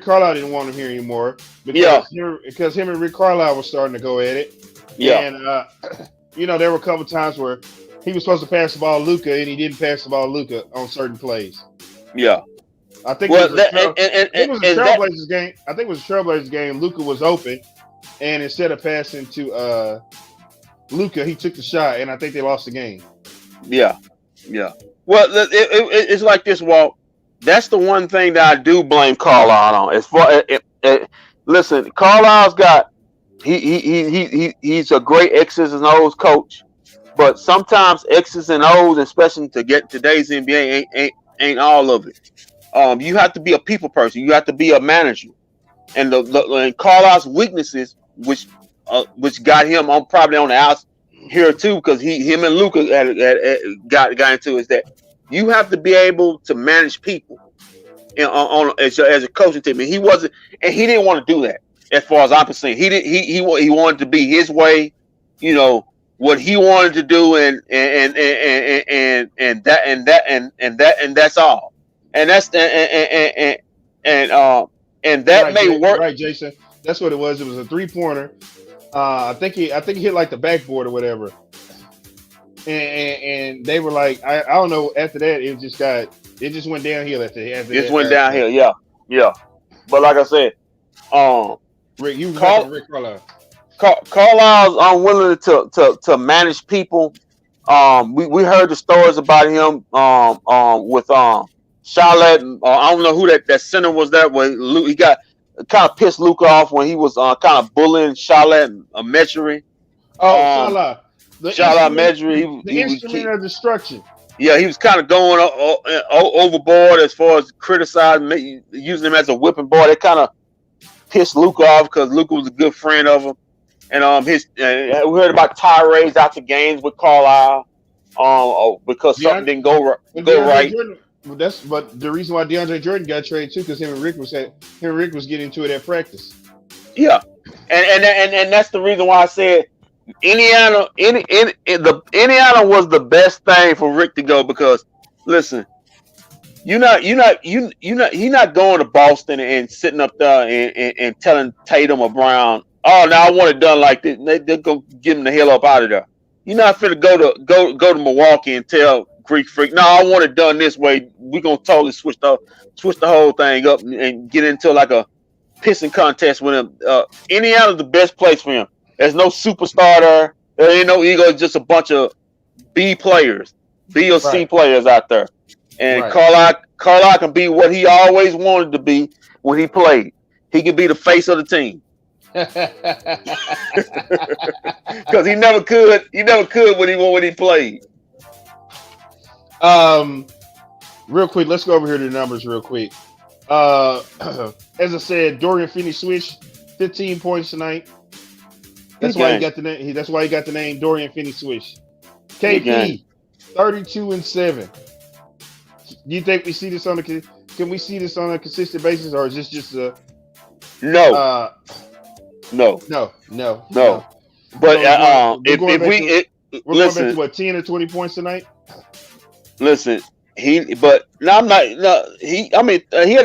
Carlisle didn't want him here anymore because him and Rick Carlisle were starting to go at it. And there were a couple times where he was supposed to pass the ball to Luka, and he didn't pass the ball to Luka on certain plays. Yeah. I think it was a Trailblazers game. I think it was a Trailblazers game. Luka was open, and instead of passing to Luka, he took the shot, and I think they lost the game. Yeah. Well, it's like this, Walt. That's the one thing that I do blame Carlisle on. As far listen, Carlisle's got he's a great X's and O's coach, but sometimes X's and O's, especially to get today's NBA, ain't all of it. You have to be a people person. You have to be a manager, and and Carlisle's weaknesses, which got him probably on the outs here too, because him and Luka got into, is that you have to be able to manage people as a coaching team. And he wasn't, and he didn't want to do that. As far as I'm concerned, he wanted to be his way, what he wanted to do, and that's all. And that may work. Right, Jason. That's what it was. It was a 3-pointer. I think he hit like the backboard or whatever. And they were like, I don't know. After that, it just went downhill. It went downhill. Yeah. But like I said, Rick, Rick Carlisle. Carlisle's unwilling to manage people. We heard the stories about him with Charlotte. I don't know who that center was. That way he got kind of pissed Luka off when he was kind of bullying Charlotte and Metry. Charlotte. Charlotte Medry, the instrument of destruction. Yeah, he was kind of going overboard as far as criticizing, using him as a whipping boy. That kind of pissed Luka off because Luka was a good friend of him. And we heard about tirades after games with Carlisle because something didn't go right. But the reason why DeAndre Jordan got traded too, because him and Rick was getting into it at practice. Yeah, and that's the reason why I said Indiana was the best thing for Rick to go, because listen, he's not going to Boston and sitting up there and telling Tatum or Brown, oh, now I want it done like this. They go get him the hell up out of there. You're not finna go to Milwaukee and tell Greek Freak, no, I want it done this way. We're gonna totally switch the whole thing up and get into like a pissing contest with him. Indiana's the best place for him. There's no superstar there. There ain't no ego. It's just a bunch of B players, B or C players out there. And Cauley can be what he always wanted to be when he played. He could be the face of the team. Because he never could. He never could when he played. Real quick, let's go over here to the numbers real quick. As I said, Dorian Finney Switch, 15 points tonight. That's why he got the name. That's why he got the name Dorian Finney Swish. KP, 32-7. Do you think we see this can we see this on a consistent basis, or is this just a no? No. But if we listen, back to what, 10 or 20 points tonight? Listen, he had a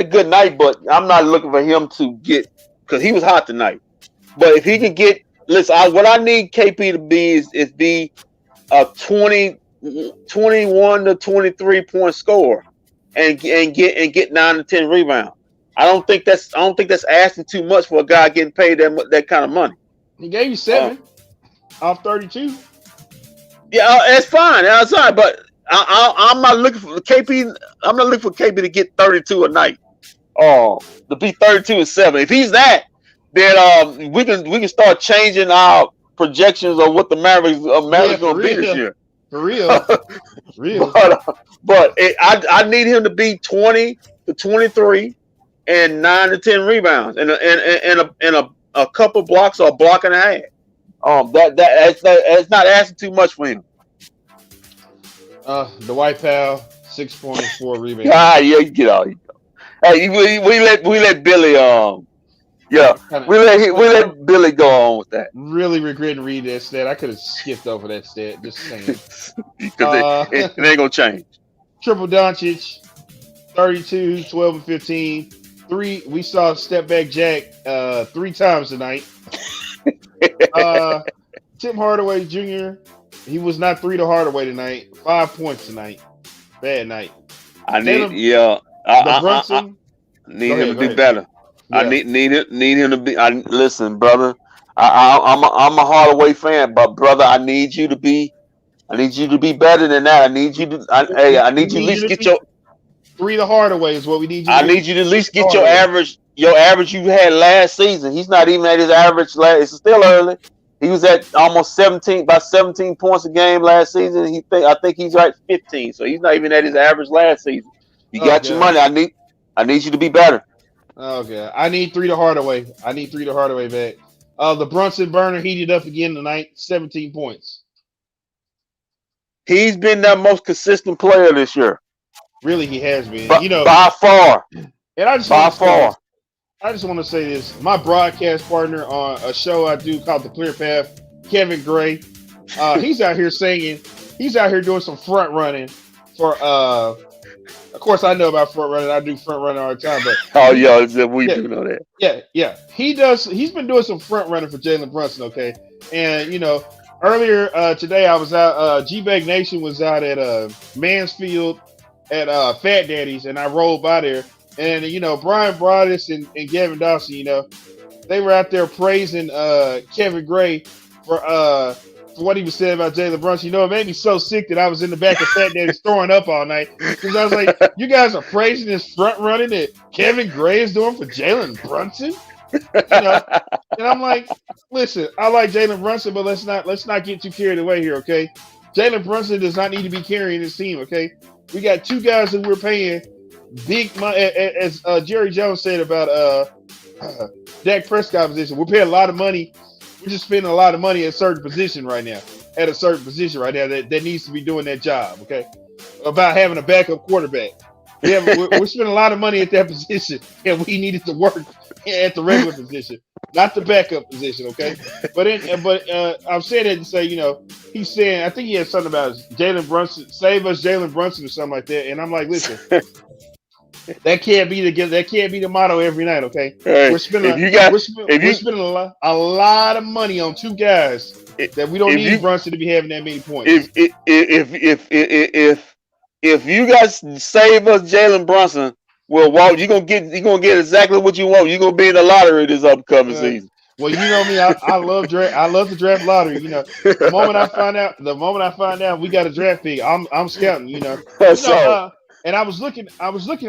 good night, but I'm not looking for him to get, because he was hot tonight. But if he can get, listen, what I need KP to be is be a 21 to 23 point scorer and get 9 to 10 rebounds. I don't think that's asking too much for a guy getting paid that kind of money. He gave you 7 off 32. Yeah, it's fine. That's fine. But I'm not looking for KP. I'm not looking for KP to get 32 a night. To be 32-7. If he's that, then we can start changing our projections of what the Mavericks going to be this year. For real. But I need him to be 20 to 23 and 9 to 10 rebounds and a couple blocks or a block and a half. That's not asking too much for him. The White Pal, 6.4 rebounds. Yeah, you get all you go. Hey, we let Billy we let Billy go on with that. Really regretting reading that stat. I could have skipped over that stat. Just saying. Because it ain't gonna change. Triple Doncic, 32, 12, and 15. We saw step back Jack 3 times tonight. Tim Hardaway Jr., he was not 3 to Hardaway tonight. 5 points tonight. Bad night. I need him to be better. Yeah. I need him to be. Listen, brother. I'm a Hardaway fan, but brother, I need you to be better than that. I need you to. I need you to at least get your 3 to Hardaway is what we need you. I need you to at least get your average you had last season. He's not even at his average last. It's still early. He was at almost 17 points a game last season. I think he's right 15. So he's not even at his average last season. You got your money. I need you to be better. Okay. I need 3 to Hardaway. Back. The Brunson burner heated up again tonight. 17 points. He's been the most consistent player this year. Really, he has been. By far. And I just want to say this. My broadcast partner on a show I do called The Clear Path, Kevin Gray, he's out here doing some front running for of course I know about front running. I do front running all the time, but we do know that. Yeah. He's been doing some front running for Jalen Brunson, okay? And earlier today I was out G-Bag Nation was out at Mansfield at Fat Daddy's, and I rolled by there. And, Brian Broadus and Gavin Dawson, they were out there praising Kevin Gray for what he was saying about Jalen Brunson. It made me so sick that I was in the back of Fat Daddy's throwing up all night. Because I was like, you guys are praising this front running that Kevin Gray is doing for Jalen Brunson? And I'm like, listen, I like Jalen Brunson, but let's not get too carried away here, okay? Jalen Brunson does not need to be carrying this team, okay? We got 2 guys that we're paying big money, as Jerry Jones said about Dak Prescott position. We're paying a lot of money. We're just spending a lot of money at a certain position right now. That needs to be doing that job. Okay, about having a backup quarterback. We're spending a lot of money at that position, and we needed to work at the regular position, not the backup position. Okay, but I'm saying that to say, he's saying, I think he had something about Jalen Brunson, save us Jalen Brunson or something like that, and I'm like, listen. That can't be the motto every night. Okay, Hey, we're spending if you got, we're if you, spending a lot of money on two guys that we don't if need you, Brunson to be having that many points. if you guys save us Jalen Brunson, well, Walt, you're gonna get exactly what you want. You're gonna be in the lottery this upcoming season. Well, you know me, I love the draft lottery. You know, the moment I find out we got a draft pick, I'm scouting. So And I was looking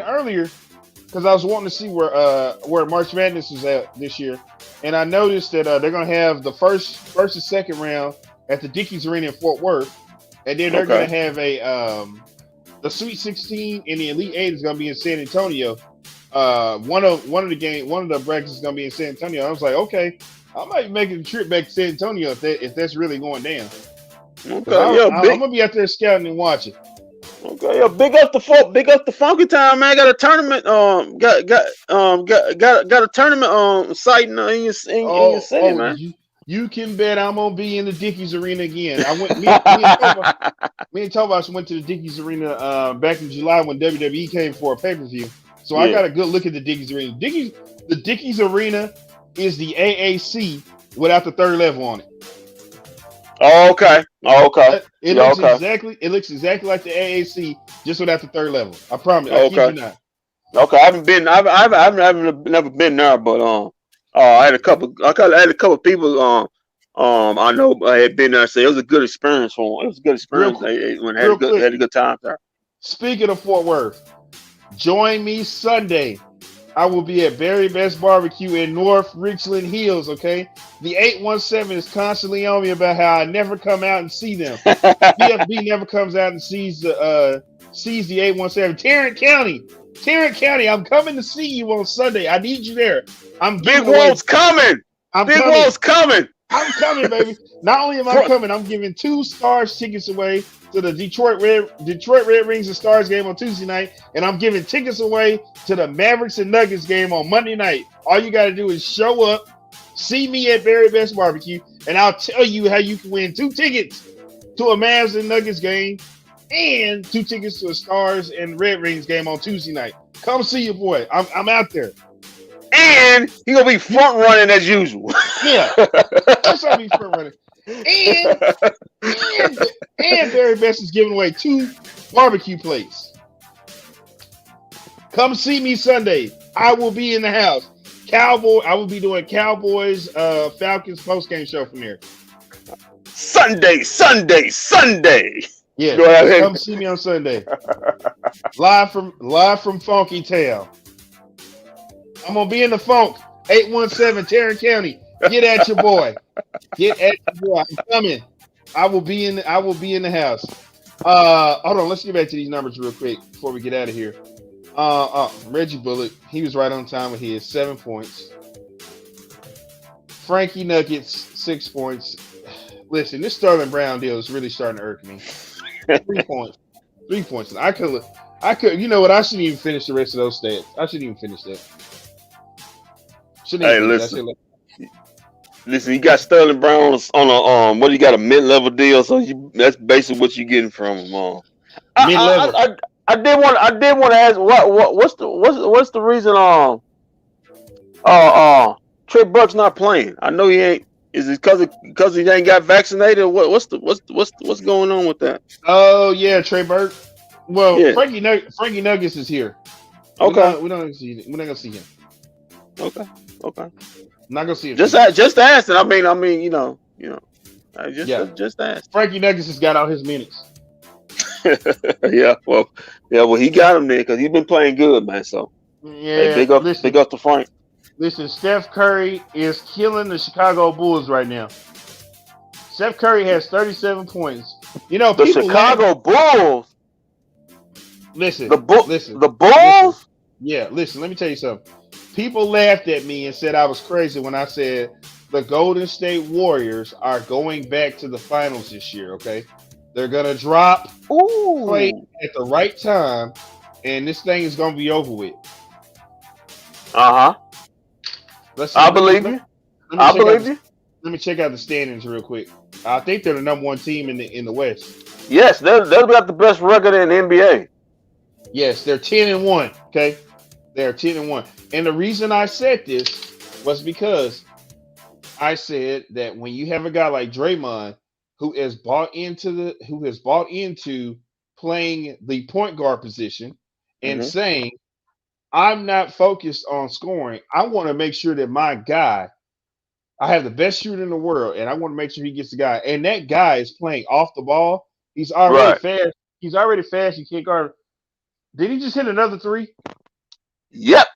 earlier because I was wanting to see where March Madness is at this year, and I noticed that they're gonna have the first and second round at the Dickies Arena in Fort Worth, and then they're gonna have the Sweet 16 and the Elite 8 is gonna be in San Antonio. One of the brackets is gonna be in San Antonio. I was like, okay, I might be making a trip back to San Antonio if that's really going down. okay, I'm gonna be out there scouting and watching. Okay, yeah, big up the Funky Town, man. Got a tournament, got a tournament site in your city, man. You can bet I'm gonna be in the Dickies Arena again. I went. Me and Tobias went to the Dickies Arena back in July when WWE came for a pay-per-view. So I got a good look at the Dickies Arena. The Dickies Arena is the AAC without the third level on it. Oh, okay. It looks exactly like the AAC, just without the third level. I promise. I kid you not. Okay, I haven't been. I've never been there, but I had a couple people I know had been there. So it was a good experience for them. It was a good experience. When they had a good time there. Speaking of Fort Worth, join me Sunday. I will be at Very Best Barbecue in North Richland Hills, okay? The 817 is constantly on me about how I never come out and see them. bFb never comes out and sees the 817. Tarrant County, I'm coming to see you on Sunday. I need you there. Big Wolf's coming. Big Wolf's coming. I'm coming, baby. Not only am I coming, I'm giving 2 Stars tickets away to the Detroit Red Wings and Stars game on Tuesday night, and I'm giving tickets away to the Mavericks and Nuggets game on Monday night. All you got to do is show up, see me at Very Best Barbecue, and I'll tell you how you can win 2 tickets to a Mavs and Nuggets game and 2 tickets to a Stars and Red Wings game on Tuesday night. Come see your boy. I'm out there. And he's gonna be front running as usual. Yeah, that's how be front running. And Very Best is giving away 2 barbecue plates. Come see me Sunday. I will be in the house. I will be doing Cowboys Falcons postgame show from there. Sunday. Yeah, come see me on Sunday. live from Funky Town. I'm gonna be in the funk. 817 Tarrant County. Get at your boy. I'm coming. I will be in the house. Hold on, let's get back to these numbers real quick before we get out of here. Reggie Bullock, he was right on time with his 7 points. Frankie Nuggets, 6 points. Listen, this Sterling Brown deal is really starting to irk me. 3 points. 3 points. I could, you know what? I shouldn't even finish the rest of those stats. I shouldn't even finish that. Listen, you got Sterling Brown on a you mid-level deal, so that's basically what you're getting from him. Mid-level. I did want to ask what's the reason Trey Burke's not playing? I know he ain't. Is it because he ain't got vaccinated? What's going on with that? Oh yeah, Trey Burke. Well, yeah. Frankie Nuggets is here. Okay, we're not gonna see him. Okay. Not gonna see him. Just asking. I mean, you know. Just ask. Frankie Nuggets has got all his minutes. Well, he got him there because he's been playing good, man. So yeah, big up to Frank. Listen, Steph Curry is killing the Chicago Bulls right now. Steph Curry has 37 points. You know, the Chicago Bulls. Listen, the Bulls. Listen. Yeah, listen. Let me tell you something. People laughed at me and said I was crazy when I said the Golden State Warriors are going back to the finals this year. Okay, they're gonna drop play at the right time, and this thing is gonna be over with. I believe you. Let me check out the standings real quick. I think they're the number 1 team in the West. Yes, they've got the best record in the NBA. Yes, they're 10-1. Okay, They are 10-1. And the reason I said this was because I said that when you have a guy like Draymond who has bought into playing the point guard position and Mhm. saying, I'm not focused on scoring. I want to make sure that my guy, I have the best shooter in the world, and I want to make sure he gets the guy. And that guy is playing off the ball. He's already Right. fast. He's already fast. You can't guard. Did he just hit another three? Yep.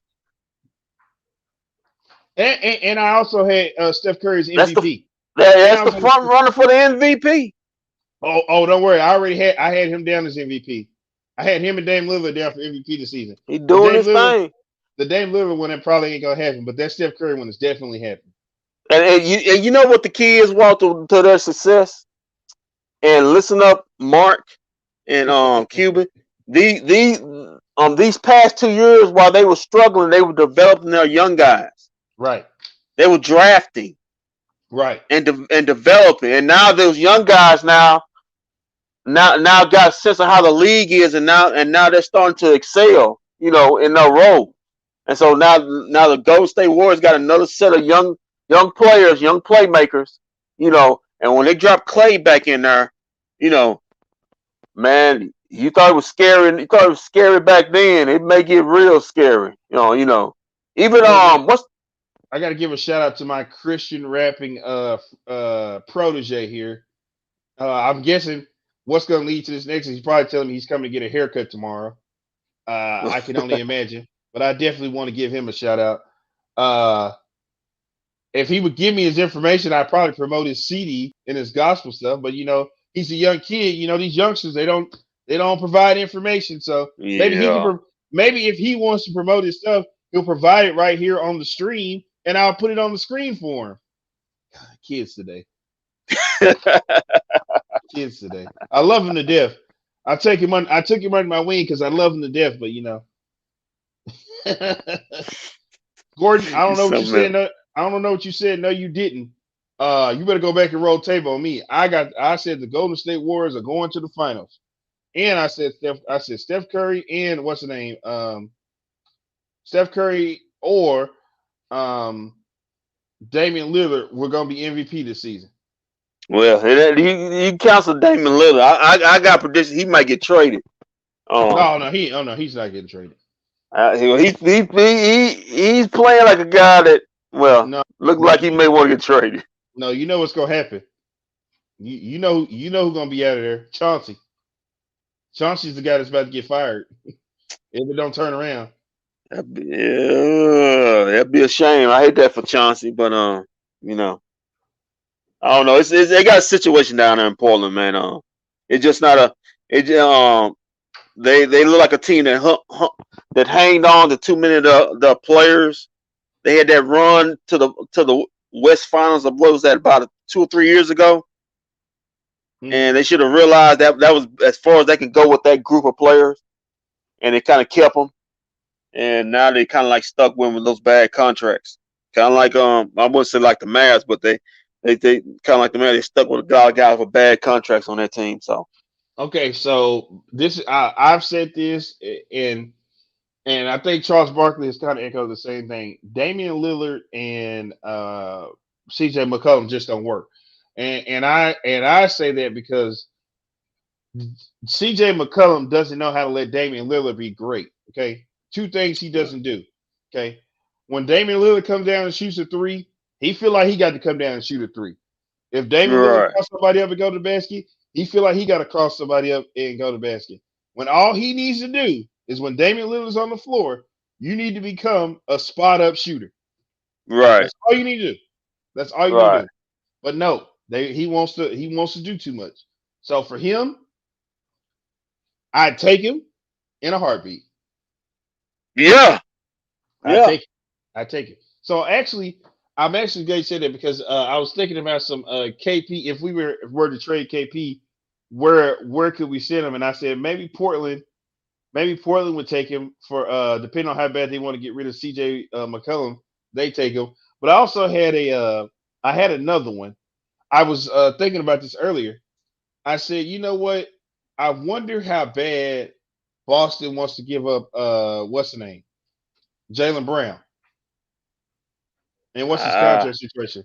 And I also had Steph Curry's That's the MVP. that's the front runner for the MVP. Oh, don't worry. I had him down as MVP. I had him and Dame Lillard down for MVP this season. He doing his thing. The Dame Lillard one that probably ain't gonna happen, but that Steph Curry one is definitely happening. And you know what the key is, Walter, to their success? And listen up, Mark and Cuban. These past 2 years while they were struggling, they were developing their young guys. Right. They were drafting. Right. And developing. And now those young guys now got a sense of how the league is, and now they're starting to excel, in their role. And so now the Golden State Warriors got another set of young players, young playmakers, and when they drop Clay back in there, man, you thought it was scary. You thought it was scary back then. It may get real scary. Even I got to give a shout out to my Christian rapping protege here. I'm guessing what's going to lead to this next is he's probably telling me he's coming to get a haircut tomorrow. I can only imagine, but I definitely want to give him a shout out. If he would give me his information, I'd probably promote his CD and his gospel stuff. But he's a young kid. These youngsters they don't provide information. So maybe maybe if he wants to promote his stuff, he'll provide it right here on the stream, and I'll put it on the screen for him. God, kids today. Kids today. I love him to death. I took him under my wing because I love him to death. But Gordon, I don't know what you said. No, I don't know what you said. No, you didn't. You better go back and roll tape on me. I said the Golden State Warriors are going to the finals, and I said Steph Curry and what's the name? Steph Curry or Damian Lillard were going to be MVP this season. Well, you cancel Damian Lillard. I got prediction he might get traded. He's not getting traded. He's playing like a guy that look like he may want to get traded. No, you know what's gonna happen. You know who's gonna be out of there. Chauncey. Chauncey's the guy that's about to get fired if it don't turn around. That'd be a shame. I hate that for Chauncey, but I don't know. They got a situation down there in Portland, man. It's just not they look like a team that hanged on to too many of the players. They had that run to the West Finals of what was that, about 2 or 3 years ago, and they should have realized that was as far as they can go with that group of players, and they kind of kept them, and now they kind of like stuck with those bad contracts, kind of like I wouldn't say like the Mavs, but they kind of like the Mavs. They stuck with a lot of guys with bad contracts on their team. So okay, so this I've said this and I think Charles Barkley has kind of echoed the same thing. Damian Lillard and CJ McCollum just don't work. And I say that because CJ McCollum doesn't know how to let Damian Lillard be great. Okay. 2 things he doesn't do. Okay. When Damian Lillard comes down and shoots a 3, he feel like he got to come down and shoot a 3. If Damian Lillard cross somebody up and go to the basket, he feel like he got to cross somebody up and go to the basket. When all he needs to do is when Damian Lillard's on the floor, you need to become a spot up shooter. Right. That's all you need to do. That's all you need to do. But no, he wants to do too much. So for him, I'd take him in a heartbeat. Yeah. I take it. So I'm actually going to say that because I was thinking about some KP. If we were to trade KP, where could we send him? And I said maybe Portland. Maybe Portland would take him for depending on how bad they want to get rid of CJ McCollum, they take him. But I also had I had another one. I was thinking about this earlier. I said, you know what? I wonder how bad Boston wants to give up what's the name? Jalen Brown. And what's his Uh, contract situation?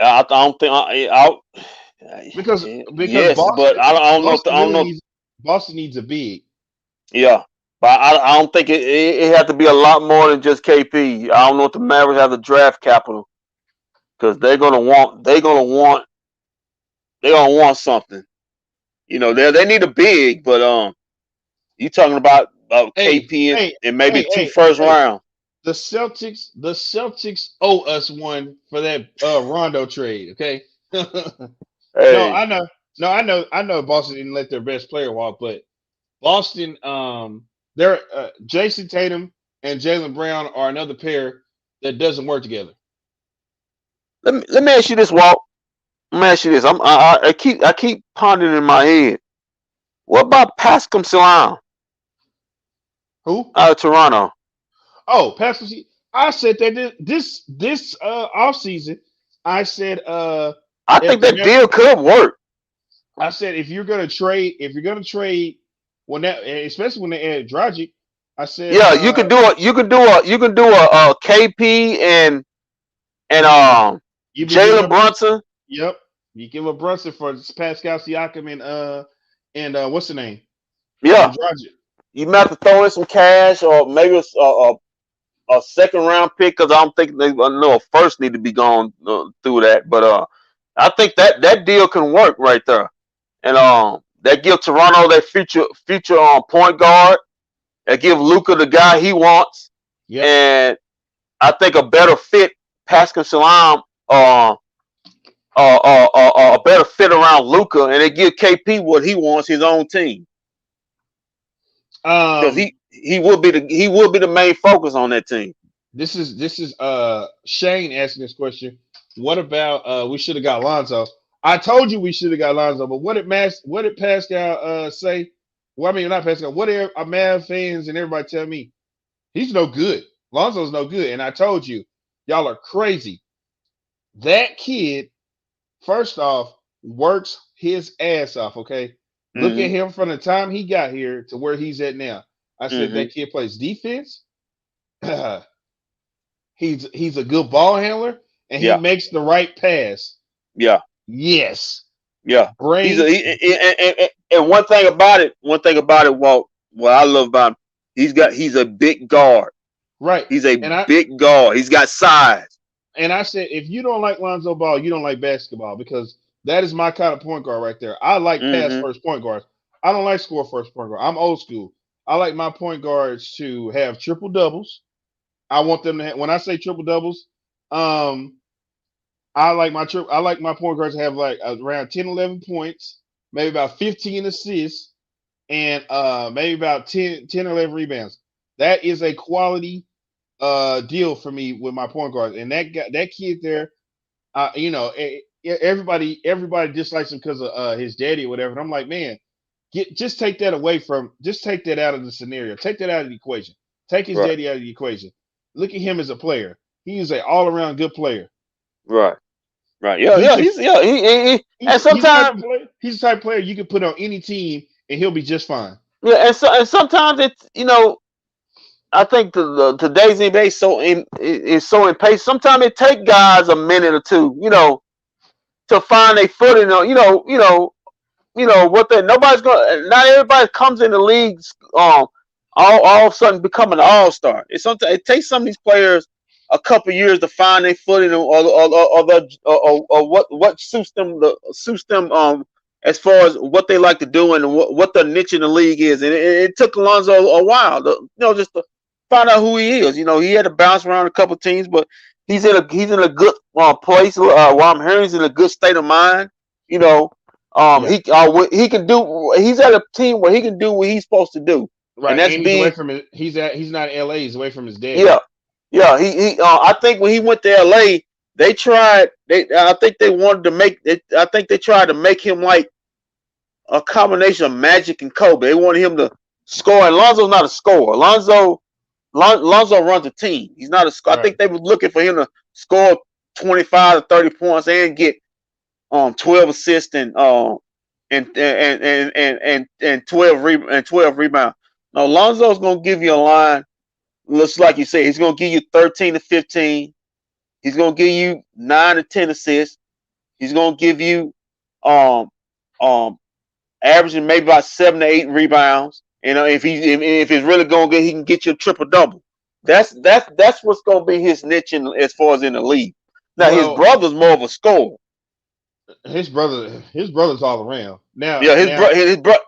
I don't think Because yes, but I don't know. Boston I don't really know. needs Boston needs a big. Yeah, but I don't think it had to be a lot more than just KP. I don't know if the Mavericks have the draft capital because they're gonna want something. You know, they need a big, but you talking about Hey, KP hey, and maybe hey, two hey, first hey. round. The Celtics owe us one for that Rondo trade, okay? No, Hey, I know. No, I know Boston didn't let their best player walk, but Boston, they're Jason Tatum and Jalen Brown are another pair that doesn't work together. let me ask you this, Walt. Let me ask you this. I keep pondering in my head. What about Pascal Siakam Who? out of Toronto? Oh, Pastor. I said that this offseason, I said I if think the that Mav- deal could work. I said if you're gonna trade when that especially when they add Dragic, I said Yeah, you can do a KP and you be giving Jalen up. Brunson. Yep, you give up Brunson for Pascal Siakam and what's the name and Yeah, Dragic. you might have to throw in some cash or maybe a second round pick because I don't think they know a first need to be gone through that. But I think that deal can work right there, and that give Toronto their future point guard. That give Luka the guy he wants, Yep. and I think a better fit Pascal Siakam a better fit around Luka, and they give KP what he wants, his own team, because Um, he will be the main focus on that team. this is Shane asking this question. What about we should have got Lonzo? I told you we should have got Lonzo, but what did Pascal say? Well, I mean not Pascal. What did Mav fans and everybody tell me? He's no good. Lonzo's no good. And I told you, y'all are crazy. That kid, first off, works his ass off. Okay. Look at Hmm. him from the time he got here to where he's at now. I said Hmm. that kid plays defense. He's a good ball handler and he Yeah, makes the right pass. yeah, Yes. yeah. He's Brain. and one thing about it, what I love about him, he's a big guard. Right. He's a And I big guard. He's got size. and I said if you don't like Lonzo Ball, you don't like basketball because that is my kind of point guard right there. I like pass Hmm. first point guards. I don't like score first point guard. I'm old school. I like my point guards to have triple doubles. I want them to have, when I say triple doubles, um, I like my point guards to have like around 10, 11 points, maybe about 15 assists, and maybe about 10 or 11 rebounds. That is a quality deal for me with my point guards. And that kid there, everybody dislikes him because of his daddy or whatever. And I'm like, man, just take that just take that out of the scenario. Take that out of the equation. Take his Right, daddy out of the equation. Look at him as a player. He is an all around good player. right, right. Yeah, He yeah. can And he's the type of sometimes player. He's the type of player you can put on any team and he'll be just fine. yeah, and sometimes it's I think today's NBA is so impatient. Sometimes it take guys a minute or two, to find a footing. What they nobody's gonna. Not everybody comes in the leagues all of a sudden become an all-star. It takes some of these players a couple years to find their footing or what suits them as far as what they like to do and what the niche in the league is. And it took Alonzo a while just to find out who he is. He had to bounce around a couple teams, but he's in a good place. While I'm hearing, he's in a good state of mind. You know, Yeah. he can do. He's at a team where he can do what he's supposed to do, and Right. that's And he's away being. from it. He's not in LA, he's away from his daddy. Yeah, yeah. I think when he went to LA, they tried. I think they wanted to make. I think they tried to make him like a combination of Magic and Kobe. They wanted him to score. And Lonzo's not a scorer. Lonzo runs a team. He's not a scorer. I Right. think they were looking for him to score 25 to 30 points and get 12 assists and 12 rebounds. No, Lonzo's gonna give you a line. Looks like you say he's gonna give you 13 to 15. He's gonna give you 9 to 10 assists. He's gonna give you um averaging maybe about 7 to 8 rebounds. You know, if it's really gonna get, he can get you a triple double. That's what's gonna be his niche as far as in the league. Now his Well, brother's more of a scorer. his brother's all around. Yeah,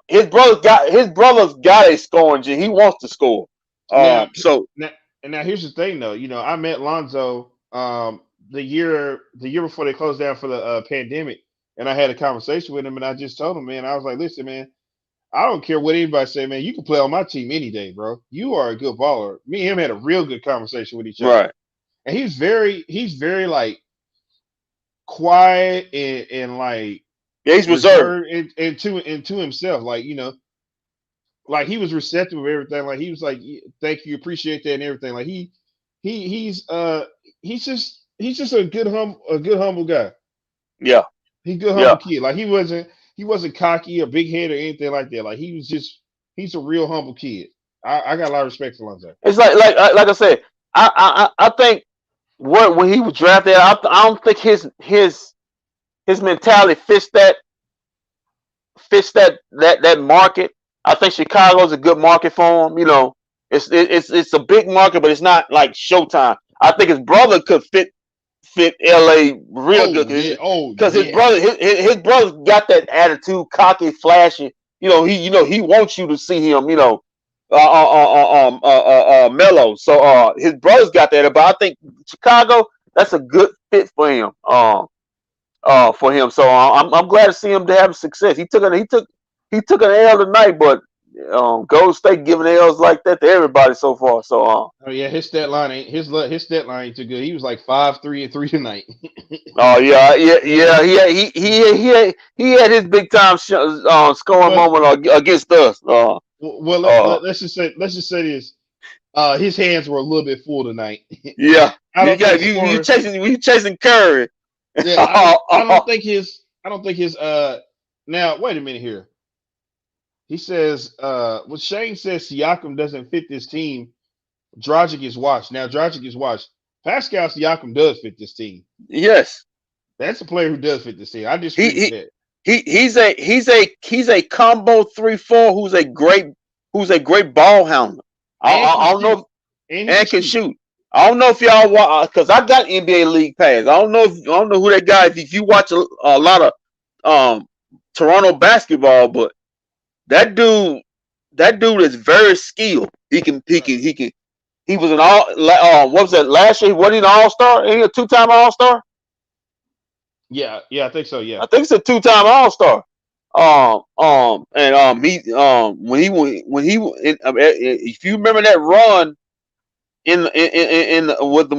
his brother's got a scoring gene. He wants to score. Now, So now, and now here's the thing, though. You know, I met Lonzo the year before they closed down for the pandemic, and I had a conversation with him, and I just told him, man, I was like, listen, man, I don't care what anybody say, man. You can play on my team any day, bro. You are a good baller. Me and him had a real good conversation with each other, right, and he's very like quiet and like yeah, he's reserved. into himself, like like he was receptive of everything. Like he was like, "Thank you, appreciate that," and everything. Like he's just a good humble guy. Yeah, He's a good yeah. humble kid. Like he wasn't cocky or big head or anything like that. Like he's a real humble kid. I got a lot of respect for Lonzo. It's like I said, I think when he was drafted, I don't think his mentality fits that market. I think Chicago's a good market for him. You know, it's a big market, but it's not like Showtime. I think his brother could fit LA real good because his brother's got that attitude, cocky, flashy. He wants you to see him. Mellow. So his brother's got that, but I think Chicago, that's a good fit for him. So I'm glad to see him to have success. He took an L tonight, but Golden State giving L's like that to everybody so far. So oh yeah, his stat line ain't too good. He was like 5-3-3 tonight. Oh yeah. He had his big time scoring moment against us. Let's just say this. His hands were a little bit full tonight. Yeah, you chasing Curry. Yeah, I don't think his. Now wait a minute here. He says, well, Shane says Siakam doesn't fit this team. Dragic is washed. Now Dragic is washed. Pascal Siakam does fit this team. Yes, that's a player who does fit this team. I disagree with that. He's a combo 3-4 who's a great ball handler. I don't know, and can shoot. I don't know if y'all watch because I got NBA League Pass. I don't know who that guy is. If you watch a lot of Toronto basketball, but that dude is very skilled. He was an what was that last year? Wasn't he an all-star? Ain't he a 2-time all-star? Yeah, I think so. Yeah, I think it's a 2-time all-star. If you remember that run when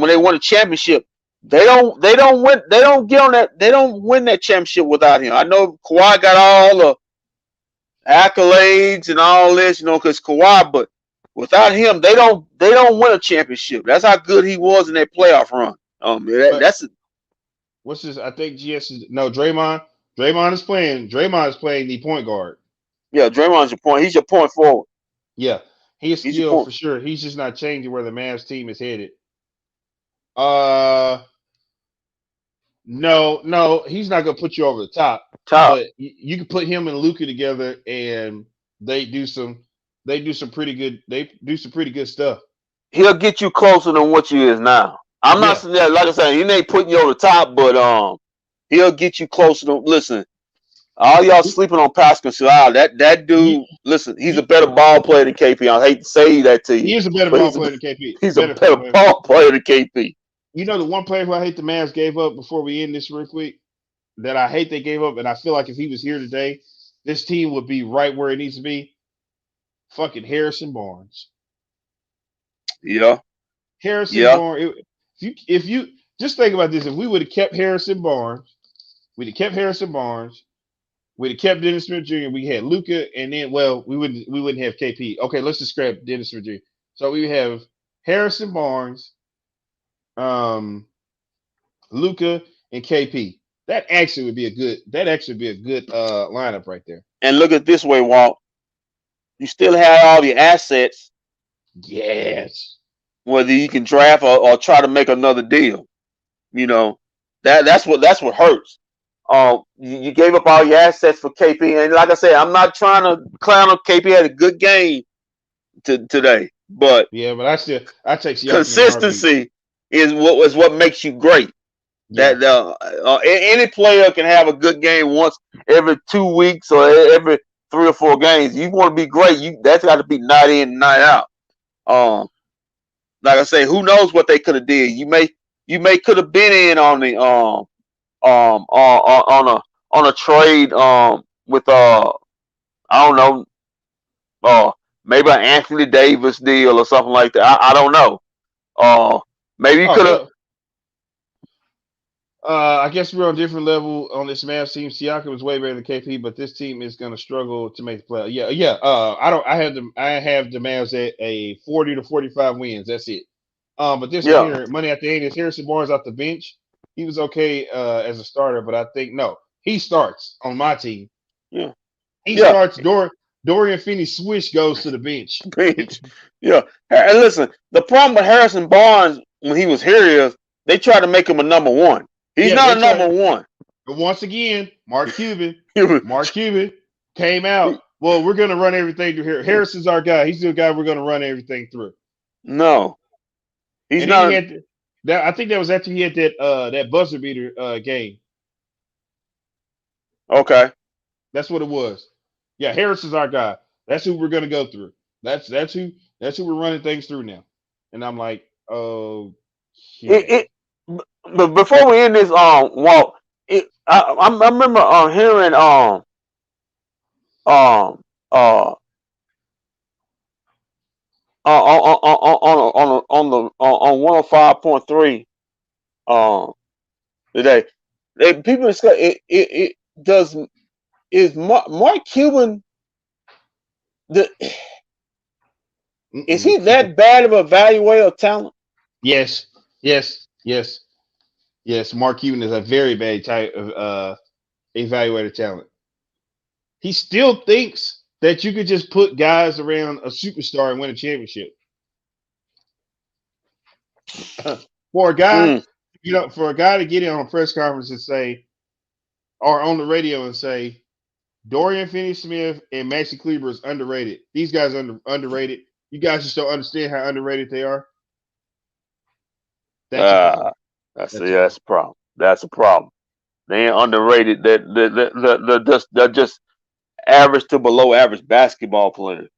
they won a championship, they don't win that championship without him. I know Kawhi got all the accolades and all this, because Kawhi, but without him, they don't win a championship. That's how good he was in that playoff run. What's this? I think GS is Draymond. Draymond is playing the point guard. Yeah, Draymond's your point. He's your point forward. Yeah, he's still for sure. He's just not changing where the Mavs team is headed. No, he's not gonna put you over the top. But you can put him and Luka together, and they do some pretty good stuff. He'll get you closer than what you is now. I'm not like I said, he ain't putting you over the top, but he'll get you closer to. Listen, all y'all sleeping on Pascal Siakam. That dude, listen, he's a better ball player than KP. I hate to say that to you. He is a better ball player than KP. He's a better ball player than KP. You know the one player who I hate the Mavs gave up before we end this real quick, that I hate they gave up, and I feel like if he was here today, this team would be right where it needs to be. Fucking Harrison Barnes. Yeah. Barnes. If you just think about this, if we would have kept Harrison Barnes, we'd have kept Dennis Smith Jr. We had Luka, and then we wouldn't have KP. Okay, let's just scrap Dennis Smith Jr. So we have Harrison Barnes, Luka, and KP. That actually would be a good lineup right there. And look at it this way, Walt. you still have all your assets, Yes. whether you can draft or try to make another deal. You know, that's what hurts. You gave up all your assets for KP, and like I said, I'm not trying to clown on KP. Had a good game today, but Yeah, but I take Siakam in a heartbeat. consistency is what makes you great. Yeah. That any player can have a good game once every 2 weeks or every 3 or 4 games. You want to be great, that's got to be night in, night out. Like I say, who knows what they could have did? You may could have been in on the on a trade with I don't know, maybe an Anthony Davis deal or something like that. I don't know. Maybe you could have. I guess we're on a different level on this Mavs team. Siakam is way better than KP, but this team is going to struggle to make the play. Yeah. I have the Mavs at a 40 to 45 wins. That's it. But this one here, money at the end is Harrison Barnes off the bench. He was okay as a starter, but I think he starts on my team. Yeah, he starts. Dorian Finney Swish goes to the bench. Yeah, and listen, the problem with Harrison Barnes when he was here is they tried to make him a number one. He's not a number one. But once again, Mark Cuban came out. Well, we're going to run everything through here. Harrison's our guy. He's the guy we're going to run everything through. No, he's not. I think that was after he had that buzzer beater game. Okay, that's what it was. Yeah, Harrison's our guy. That's who we're going to go through. That's who we're running things through now. And I'm like, oh. But before we end this, Walt, I remember hearing on 105.3 today. People discuss it does is Mark Cuban is he that bad of a evaluator of talent? Yes. Mark Cuban is a very bad type of evaluator talent. He still thinks that you could just put guys around a superstar and win a championship. For a guy, for a guy to get in on a press conference and say, or on the radio and say, Dorian Finney Smith and Maxi Kleber is underrated. These guys are underrated. You guys just don't understand how underrated they are. That's a problem. That's a problem. They ain't underrated. They're just average to below average basketball players.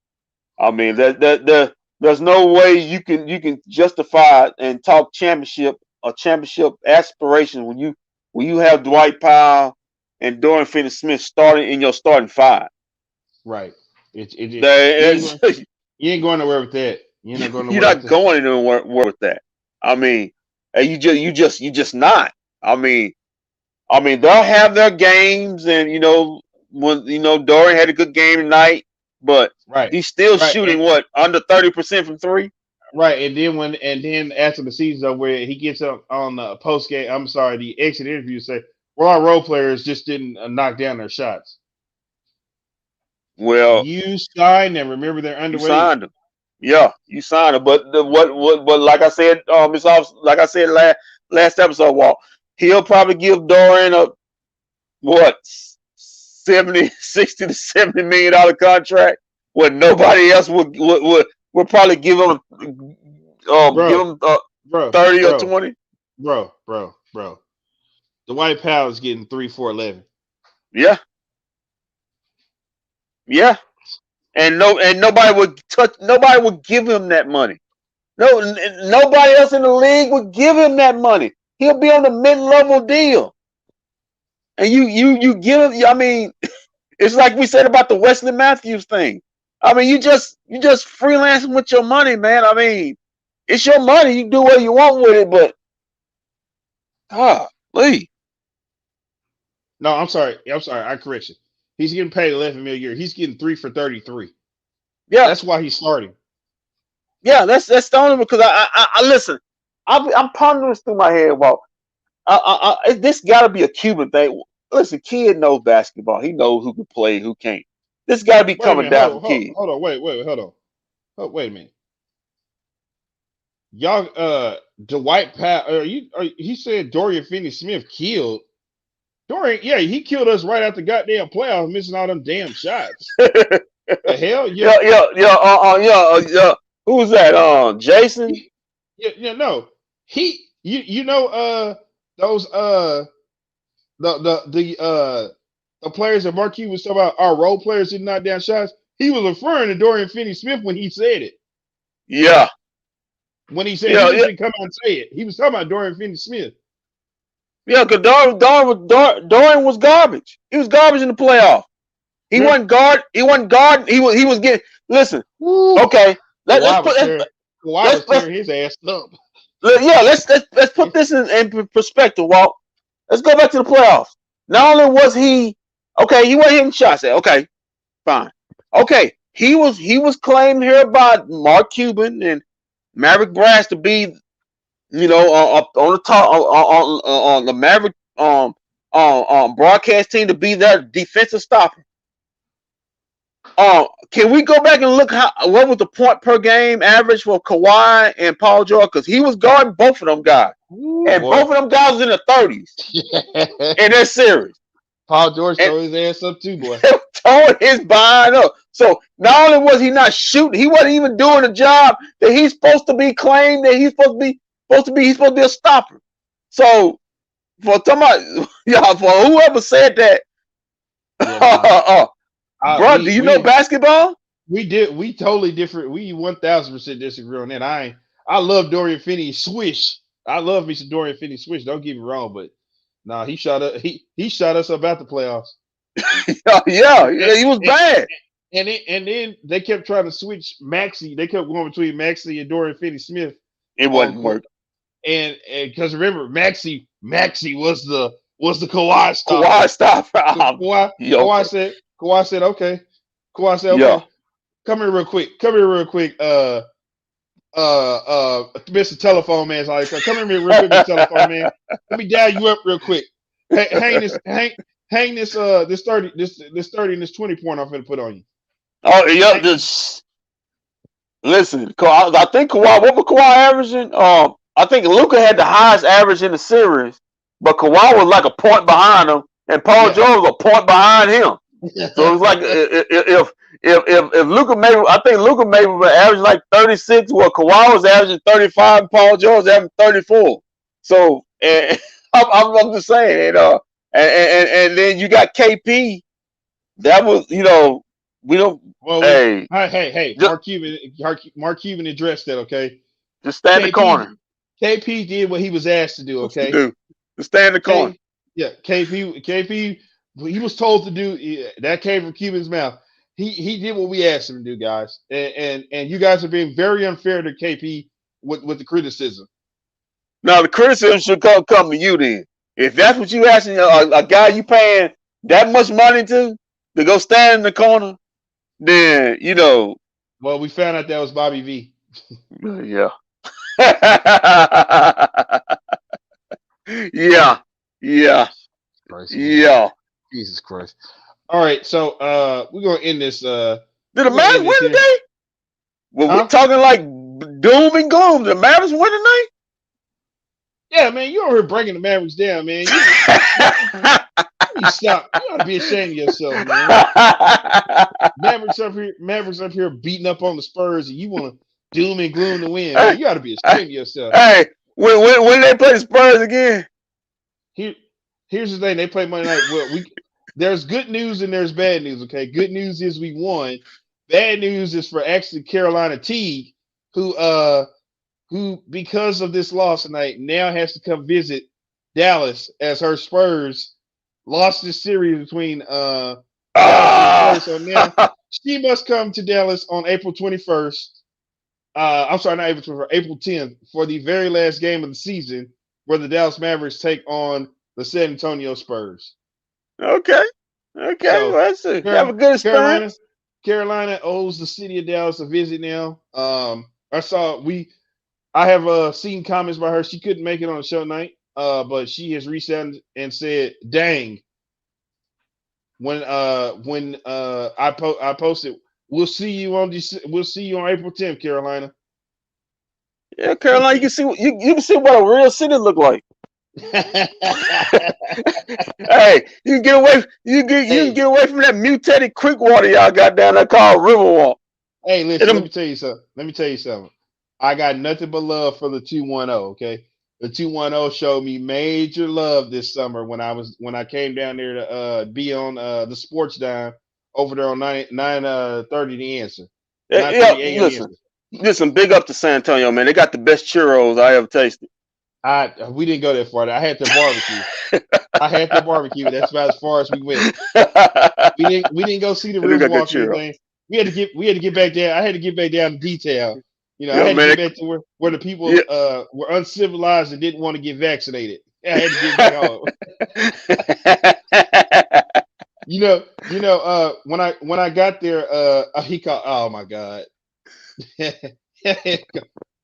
I mean, there's no way you can justify and talk championship aspirations when you have Dwight Powell and Dorian Finney Smith starting in your starting five. Right. You ain't going nowhere with that. You're not going anywhere with that. I mean, you just not. I mean, they'll have their games, and when Dorian had a good game tonight, but he's still shooting under 30% from three. Right, and then after the season's over, where he gets up on the post game, the exit interview, say, well, our role players just didn't knock down their shots. Well, you signed them. Remember, they're underweight. You signed them. Yeah, you signed them. But but like I said, like I said last episode, Walt, he'll probably give Dorian a 60 to $70 million contract, when nobody else would probably give him 30 or 20. Bro. Dwight Powell is getting 3, 4, 11. Yeah. Yeah. And nobody would give him that money. Nobody else in the league would give him that money. He'll be on the mid-level deal. And you give him, I mean, it's like we said about the Wesley Matthews thing. I mean, you just freelancing with your money, man. I mean, it's your money. You do what you want with it, but Lee. No, I'm sorry. I correct you. He's getting paid $11 million a year. He's getting 3 for 33. Yeah, that's why he's starting. Yeah, that's the only, because I listen. I'm pondering this through my head. Well, this got to be a Cuban thing. Listen, kid knows basketball. He knows who can play, who can't. This got to be Wait a coming minute. down Hold from on. kids. Hold on. Wait. Hold on. Oh, wait a minute. Y'all, Dwight Powell, he said Dorian Finney Smith killed. Dorian, yeah, he killed us right after goddamn playoffs, missing all them damn shots. The hell? Yeah. Yeah. Who was that? Jason? Yeah, no. Those the players that Mark Cuban was talking about, our role players did not down shots. He was referring to Dorian Finney Smith when he said it. Yeah. When he said Yeah, he just didn't come out and say it. He was talking about Dorian Finney Smith. Yeah, because Dorian was garbage. He was garbage in the playoff. He wasn't guard. He wasn't guard. He was getting. Listen. Woo. Okay. Kawhi was tearing his ass up. Let's put this in perspective, Walt. Let's go back to the playoffs. Not only was he wasn't hitting shots. Okay, fine. Okay, he was claimed here by Mark Cuban and Maverick Brass to be, up on the top on the Maverick broadcast team to be their defensive stopper. Can we go back and look what was the point per game average for Kawhi and Paul George? Because he was guarding both of them guys. And boy. both of them guys was in the 30s in that series. Paul George tore his ass up too, boy. Tore his behind up. So not only was he not shooting, he wasn't even doing the job that he's supposed to be claimed that he's supposed to be a stopper. So for whoever said that, bro, do you know basketball? We did. We totally different. We 1000% disagree on that. I love Dorian Finney Swish. I love me some Dorian Finney Swish. Don't get me wrong, but he shot us. He shot us about the playoffs. yeah, he was bad. And then they kept trying to switch Maxey. They kept going between Maxey and Dorian Finney Smith. It wasn't working. And because remember, Maxey was the Kawhi stopper. Kawhi stopper. Kawhi said, okay. Kawhi said, okay. Yeah. Come here real quick. Mr. Telephone Man. Come here real quick, Mr. Telephone Man. Let me dial you up real quick. Hang this 30 and this 20 point I'm finna put on you. Oh yeah, listen, I think Kawhi, what was Kawhi averaging? I think Luka had the highest average in the series, but Kawhi was like a point behind him, and Paul George was a point behind him. So it was like if Luka maybe, I think Luka maybe was averaging like 36, well Kawhi was averaging 35, and Paul George was averaging 34. So I'm just saying, and then you got KP. That was, we don't. Well, hey, Mark Cuban addressed that. Okay, just stand in the corner. KP did what he was asked to do. Okay, just stand in the corner. Yeah, KP. He was told to do that. Came from Cuban's mouth. He did what we asked him to do, guys. And you guys are being very unfair to KP with the criticism. Now the criticism should come to you then. If that's what you asking a guy you paying that much money to go stand in the corner, then Well, we found out that was Bobby V. Yeah. Yeah. Christ, yeah. Jesus Christ. All right, so we're gonna end this. Did the Mavs win today? Well, we're talking like doom and gloom. The Mavericks win tonight? Yeah, man, you over here breaking the Mavericks down, man. You stop. You ought to be ashamed of yourself, man. Mavericks up here beating up on the Spurs, and you want to doom and gloom to win. Man. You ought to be ashamed of yourself. Hey, when they play the Spurs again? Here's the thing: they play Monday night. Well, there's good news and there's bad news. Okay, good news is we won. Bad news is for actually Carolina Teague, who because of this loss tonight now has to come visit Dallas as her Spurs lost this series between so now she must come to Dallas on April 21st. I'm sorry, not April 21st, April 10th for the very last game of the season, where the Dallas Mavericks take on the San Antonio Spurs. Okay. So, well, that's it. Have a good experience. Carolina owes the city of Dallas a visit now. I have seen comments by her. She couldn't make it on the show night, but she has reached out and said, "Dang, when I posted, we'll see you on April 10th, Carolina. Yeah, Carolina, you can see you can see what a real city look like. Hey, you can get away. You can get away from that mutated creek water y'all got down there called Riverwalk. Hey, And listen, let them, me tell you something. I got nothing but love for the 210, okay? The 210 showed me major love this summer when I came down there to be on the sports dime over there on 9:30 the answer. yeah, 9:30 a.m. the answer. listen, big up to San Antonio, man. They got the best churros I ever tasted. We didn't go that far. I had the barbecue. That's about as far as we went. We didn't go see the They do got good Riverwalk or churros. anything. We had to get back there. I had to get back down to detail. You know, I Yeah, had to man. get back to where the people Yeah. were uncivilized and didn't want to get vaccinated. I had to get back home. When I got there, he called. Oh my God!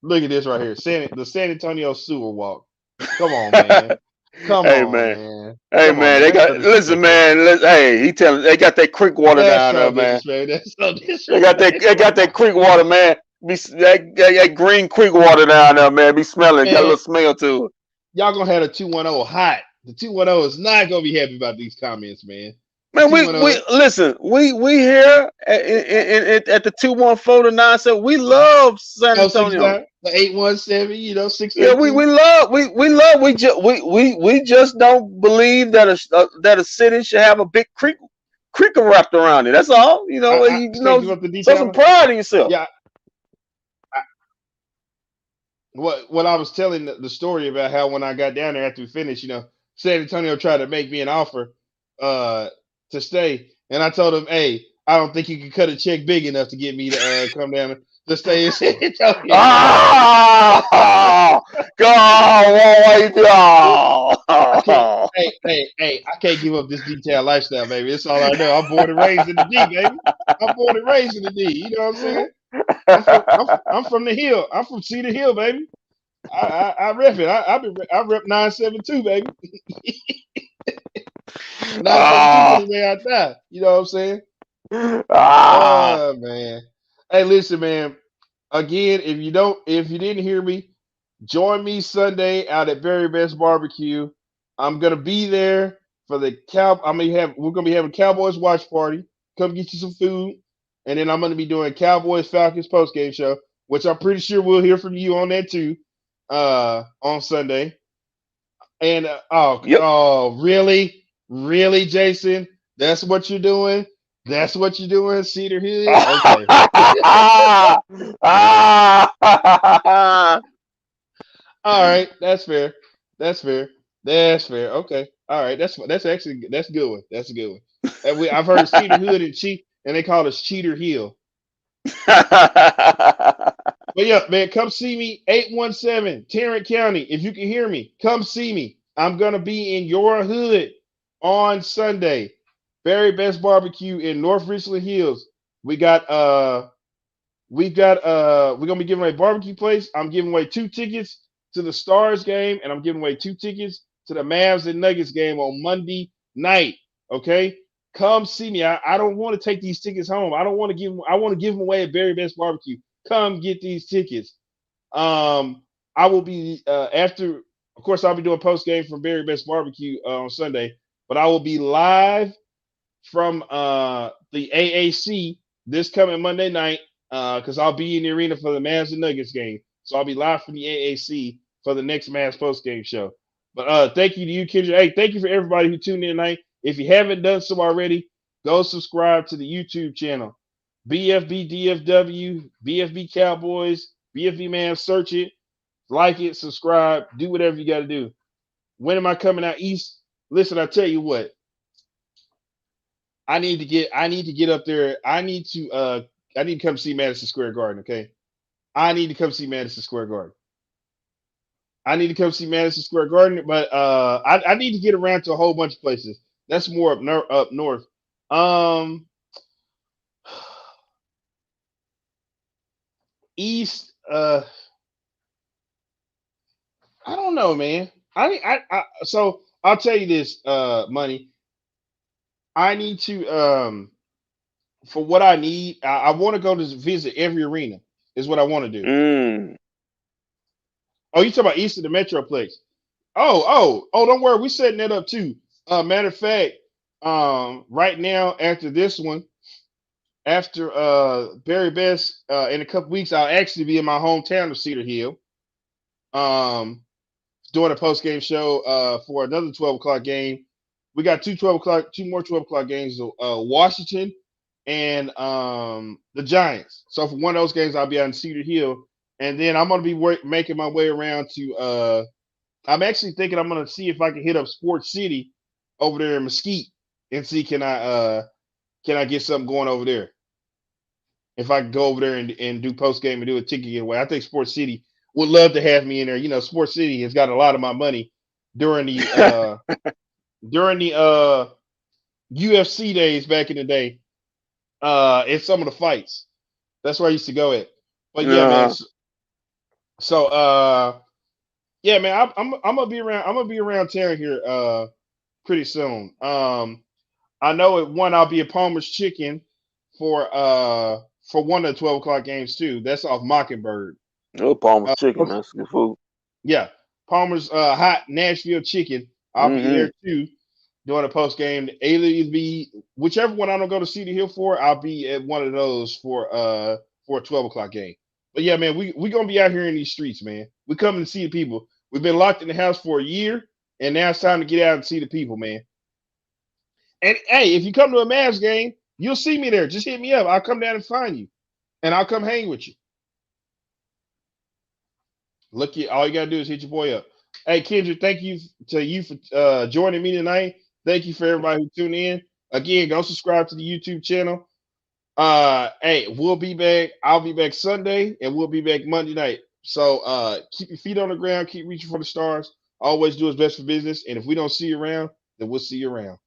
Look at this right here, the San Antonio Sewer Walk. Come on, man. Come Hey, on, man. man. Hey, Come on, man. man. They That's got so listen, disrespectful. man. Hey, he telling they got that creek water That's down so there, man. disrespectful. That's so They disrespectful. got that creek water, man. That green creek water down there, man. Be smelling. Got a Man, little smell to it. y'all gonna have the 210 hot. The 210 is not gonna be happy about these comments, man. The Man, we 210. listen. We here at the 214 to 97. We love San Oh, 69, Antonio. the 817, Yeah, 682. we just don't believe that a city should have a big creek wrapped around it. That's all. I can't give up the Show some detail. pride in yourself. Yeah, what I was telling the story about how when I got down there after we finished, San Antonio tried to make me an offer uh to stay, and I told him, hey, I don't think you can cut a check big enough to get me to come down to stay in San Antonio. Ah, God, I can't give up this detailed lifestyle, baby. It's all I know. I'm born and raised in the D, baby. I'm born and raised in the D. You know what I'm saying? I'm from the hill. I'm from Cedar Hill, baby. I rep it. I rep 972, baby. 972 to the way I die. You know what I'm saying? Oh man. Hey, listen, man. Again, if you didn't hear me, join me Sunday out at Very Best Barbecue. I'm gonna be there for the we're gonna be having Cowboys watch party. Come get you some food, and then I'm gonna be doing Cowboys Falcons post game show, which I'm pretty sure we'll hear from you on that too, on Sunday. And Yep. really, Jason? That's what you're doing. That's what you're doing, Cedar Hill. Okay. All right, that's fair. That's fair. That's fair. Okay. All right. That's a good one. That's a good one. And I've heard Cedar Hood and they call us Cheater Hill. But yeah, man, come see me. 817 Tarrant County. If you can hear me, come see me. I'm gonna be in your hood on Sunday. Very Best Barbecue in North Richland Hills. We're gonna be giving away barbecue place. I'm giving away 2 tickets to the Stars game, and I'm giving away 2 tickets to the Mavs and Nuggets game on Monday night. Okay, come see me. I don't want to take these tickets home. I want to give them away at Very Best Barbecue. Come get these tickets. I will be after. Of course, I'll be doing post game from Very Best Barbecue on Sunday, but I will be live from the AAC this coming Monday night because I'll be in the arena for the Mavs and Nuggets game. So I'll be live from the AAC for the next Mavs post game show. But thank you to you, Kendra. Hey, thank you for everybody who tuned in tonight. If you haven't done so already, go subscribe to the YouTube channel. bFb DFW, bFb Cowboys, bFb Man, search it, like it, subscribe, do whatever you got to do. When am I coming out east? Listen, I tell you what. I need to get up there. I need to come see Madison Square Garden, okay? I need to come see Madison Square Garden. But I need to get around to a whole bunch of places. That's more up north. East, I don't know, man. So I'll tell you this, Money. I need to for what I need, I want to go to visit every arena. Is what I want to do. Mm. Oh, you talking about east of the Metroplex? Oh! Don't worry, we setting that up too. Matter of fact, right now after this one, after Barry Best, in a couple weeks, I'll actually be in my hometown of Cedar Hill. Um, doing a post game show for another 12 o'clock game. We got two more 12 o'clock games. Washington and the Giants. So for one of those games, I'll be out in Cedar Hill, and then I'm gonna be making my way around to. I'm actually thinking I'm gonna see if I can hit up Sports City over there in Mesquite and see can I get something going over there. If I can go over there and do post game and do a ticket giveaway, I think Sports City would love to have me in there. You know, Sports City has got a lot of my money during the UFC days back in the day. In some of the fights, that's where I used to go at. But yeah, man. Uh, So yeah, man, I'm gonna be around. I'm gonna be around town here pretty soon. I know at one I'll be at Palmer's Chicken for one of the 12 o'clock games too. That's off Mockingbird. oh, Palmer's Uh, chicken, man. That's good food. yeah, Palmer's hot Nashville Chicken. I'll be Mm-hmm. there too doing a post game. It'll be whichever one I don't go to Cedar Hill for. I'll be at one of those for a 12 o'clock game. But yeah, man, we gonna be out here in these streets, man. We coming to see the people. We've been locked in the house for a year, and now it's time to get out and see the people, man. And hey, if you come to a Mavs game, you'll see me there. Just hit me up. I'll come down and find you, and I'll come hang with you. Look, all you gotta do is hit your boy up. Hey, Kendrick, thank you for joining me tonight. Thank you for everybody who tuned in. Again, go subscribe to the YouTube channel. Hey, we'll be back. I'll be back Sunday, and we'll be back Monday night. So keep your feet on the ground, keep reaching for the stars. Always do what's best for business. And if we don't see you around, then we'll see you around.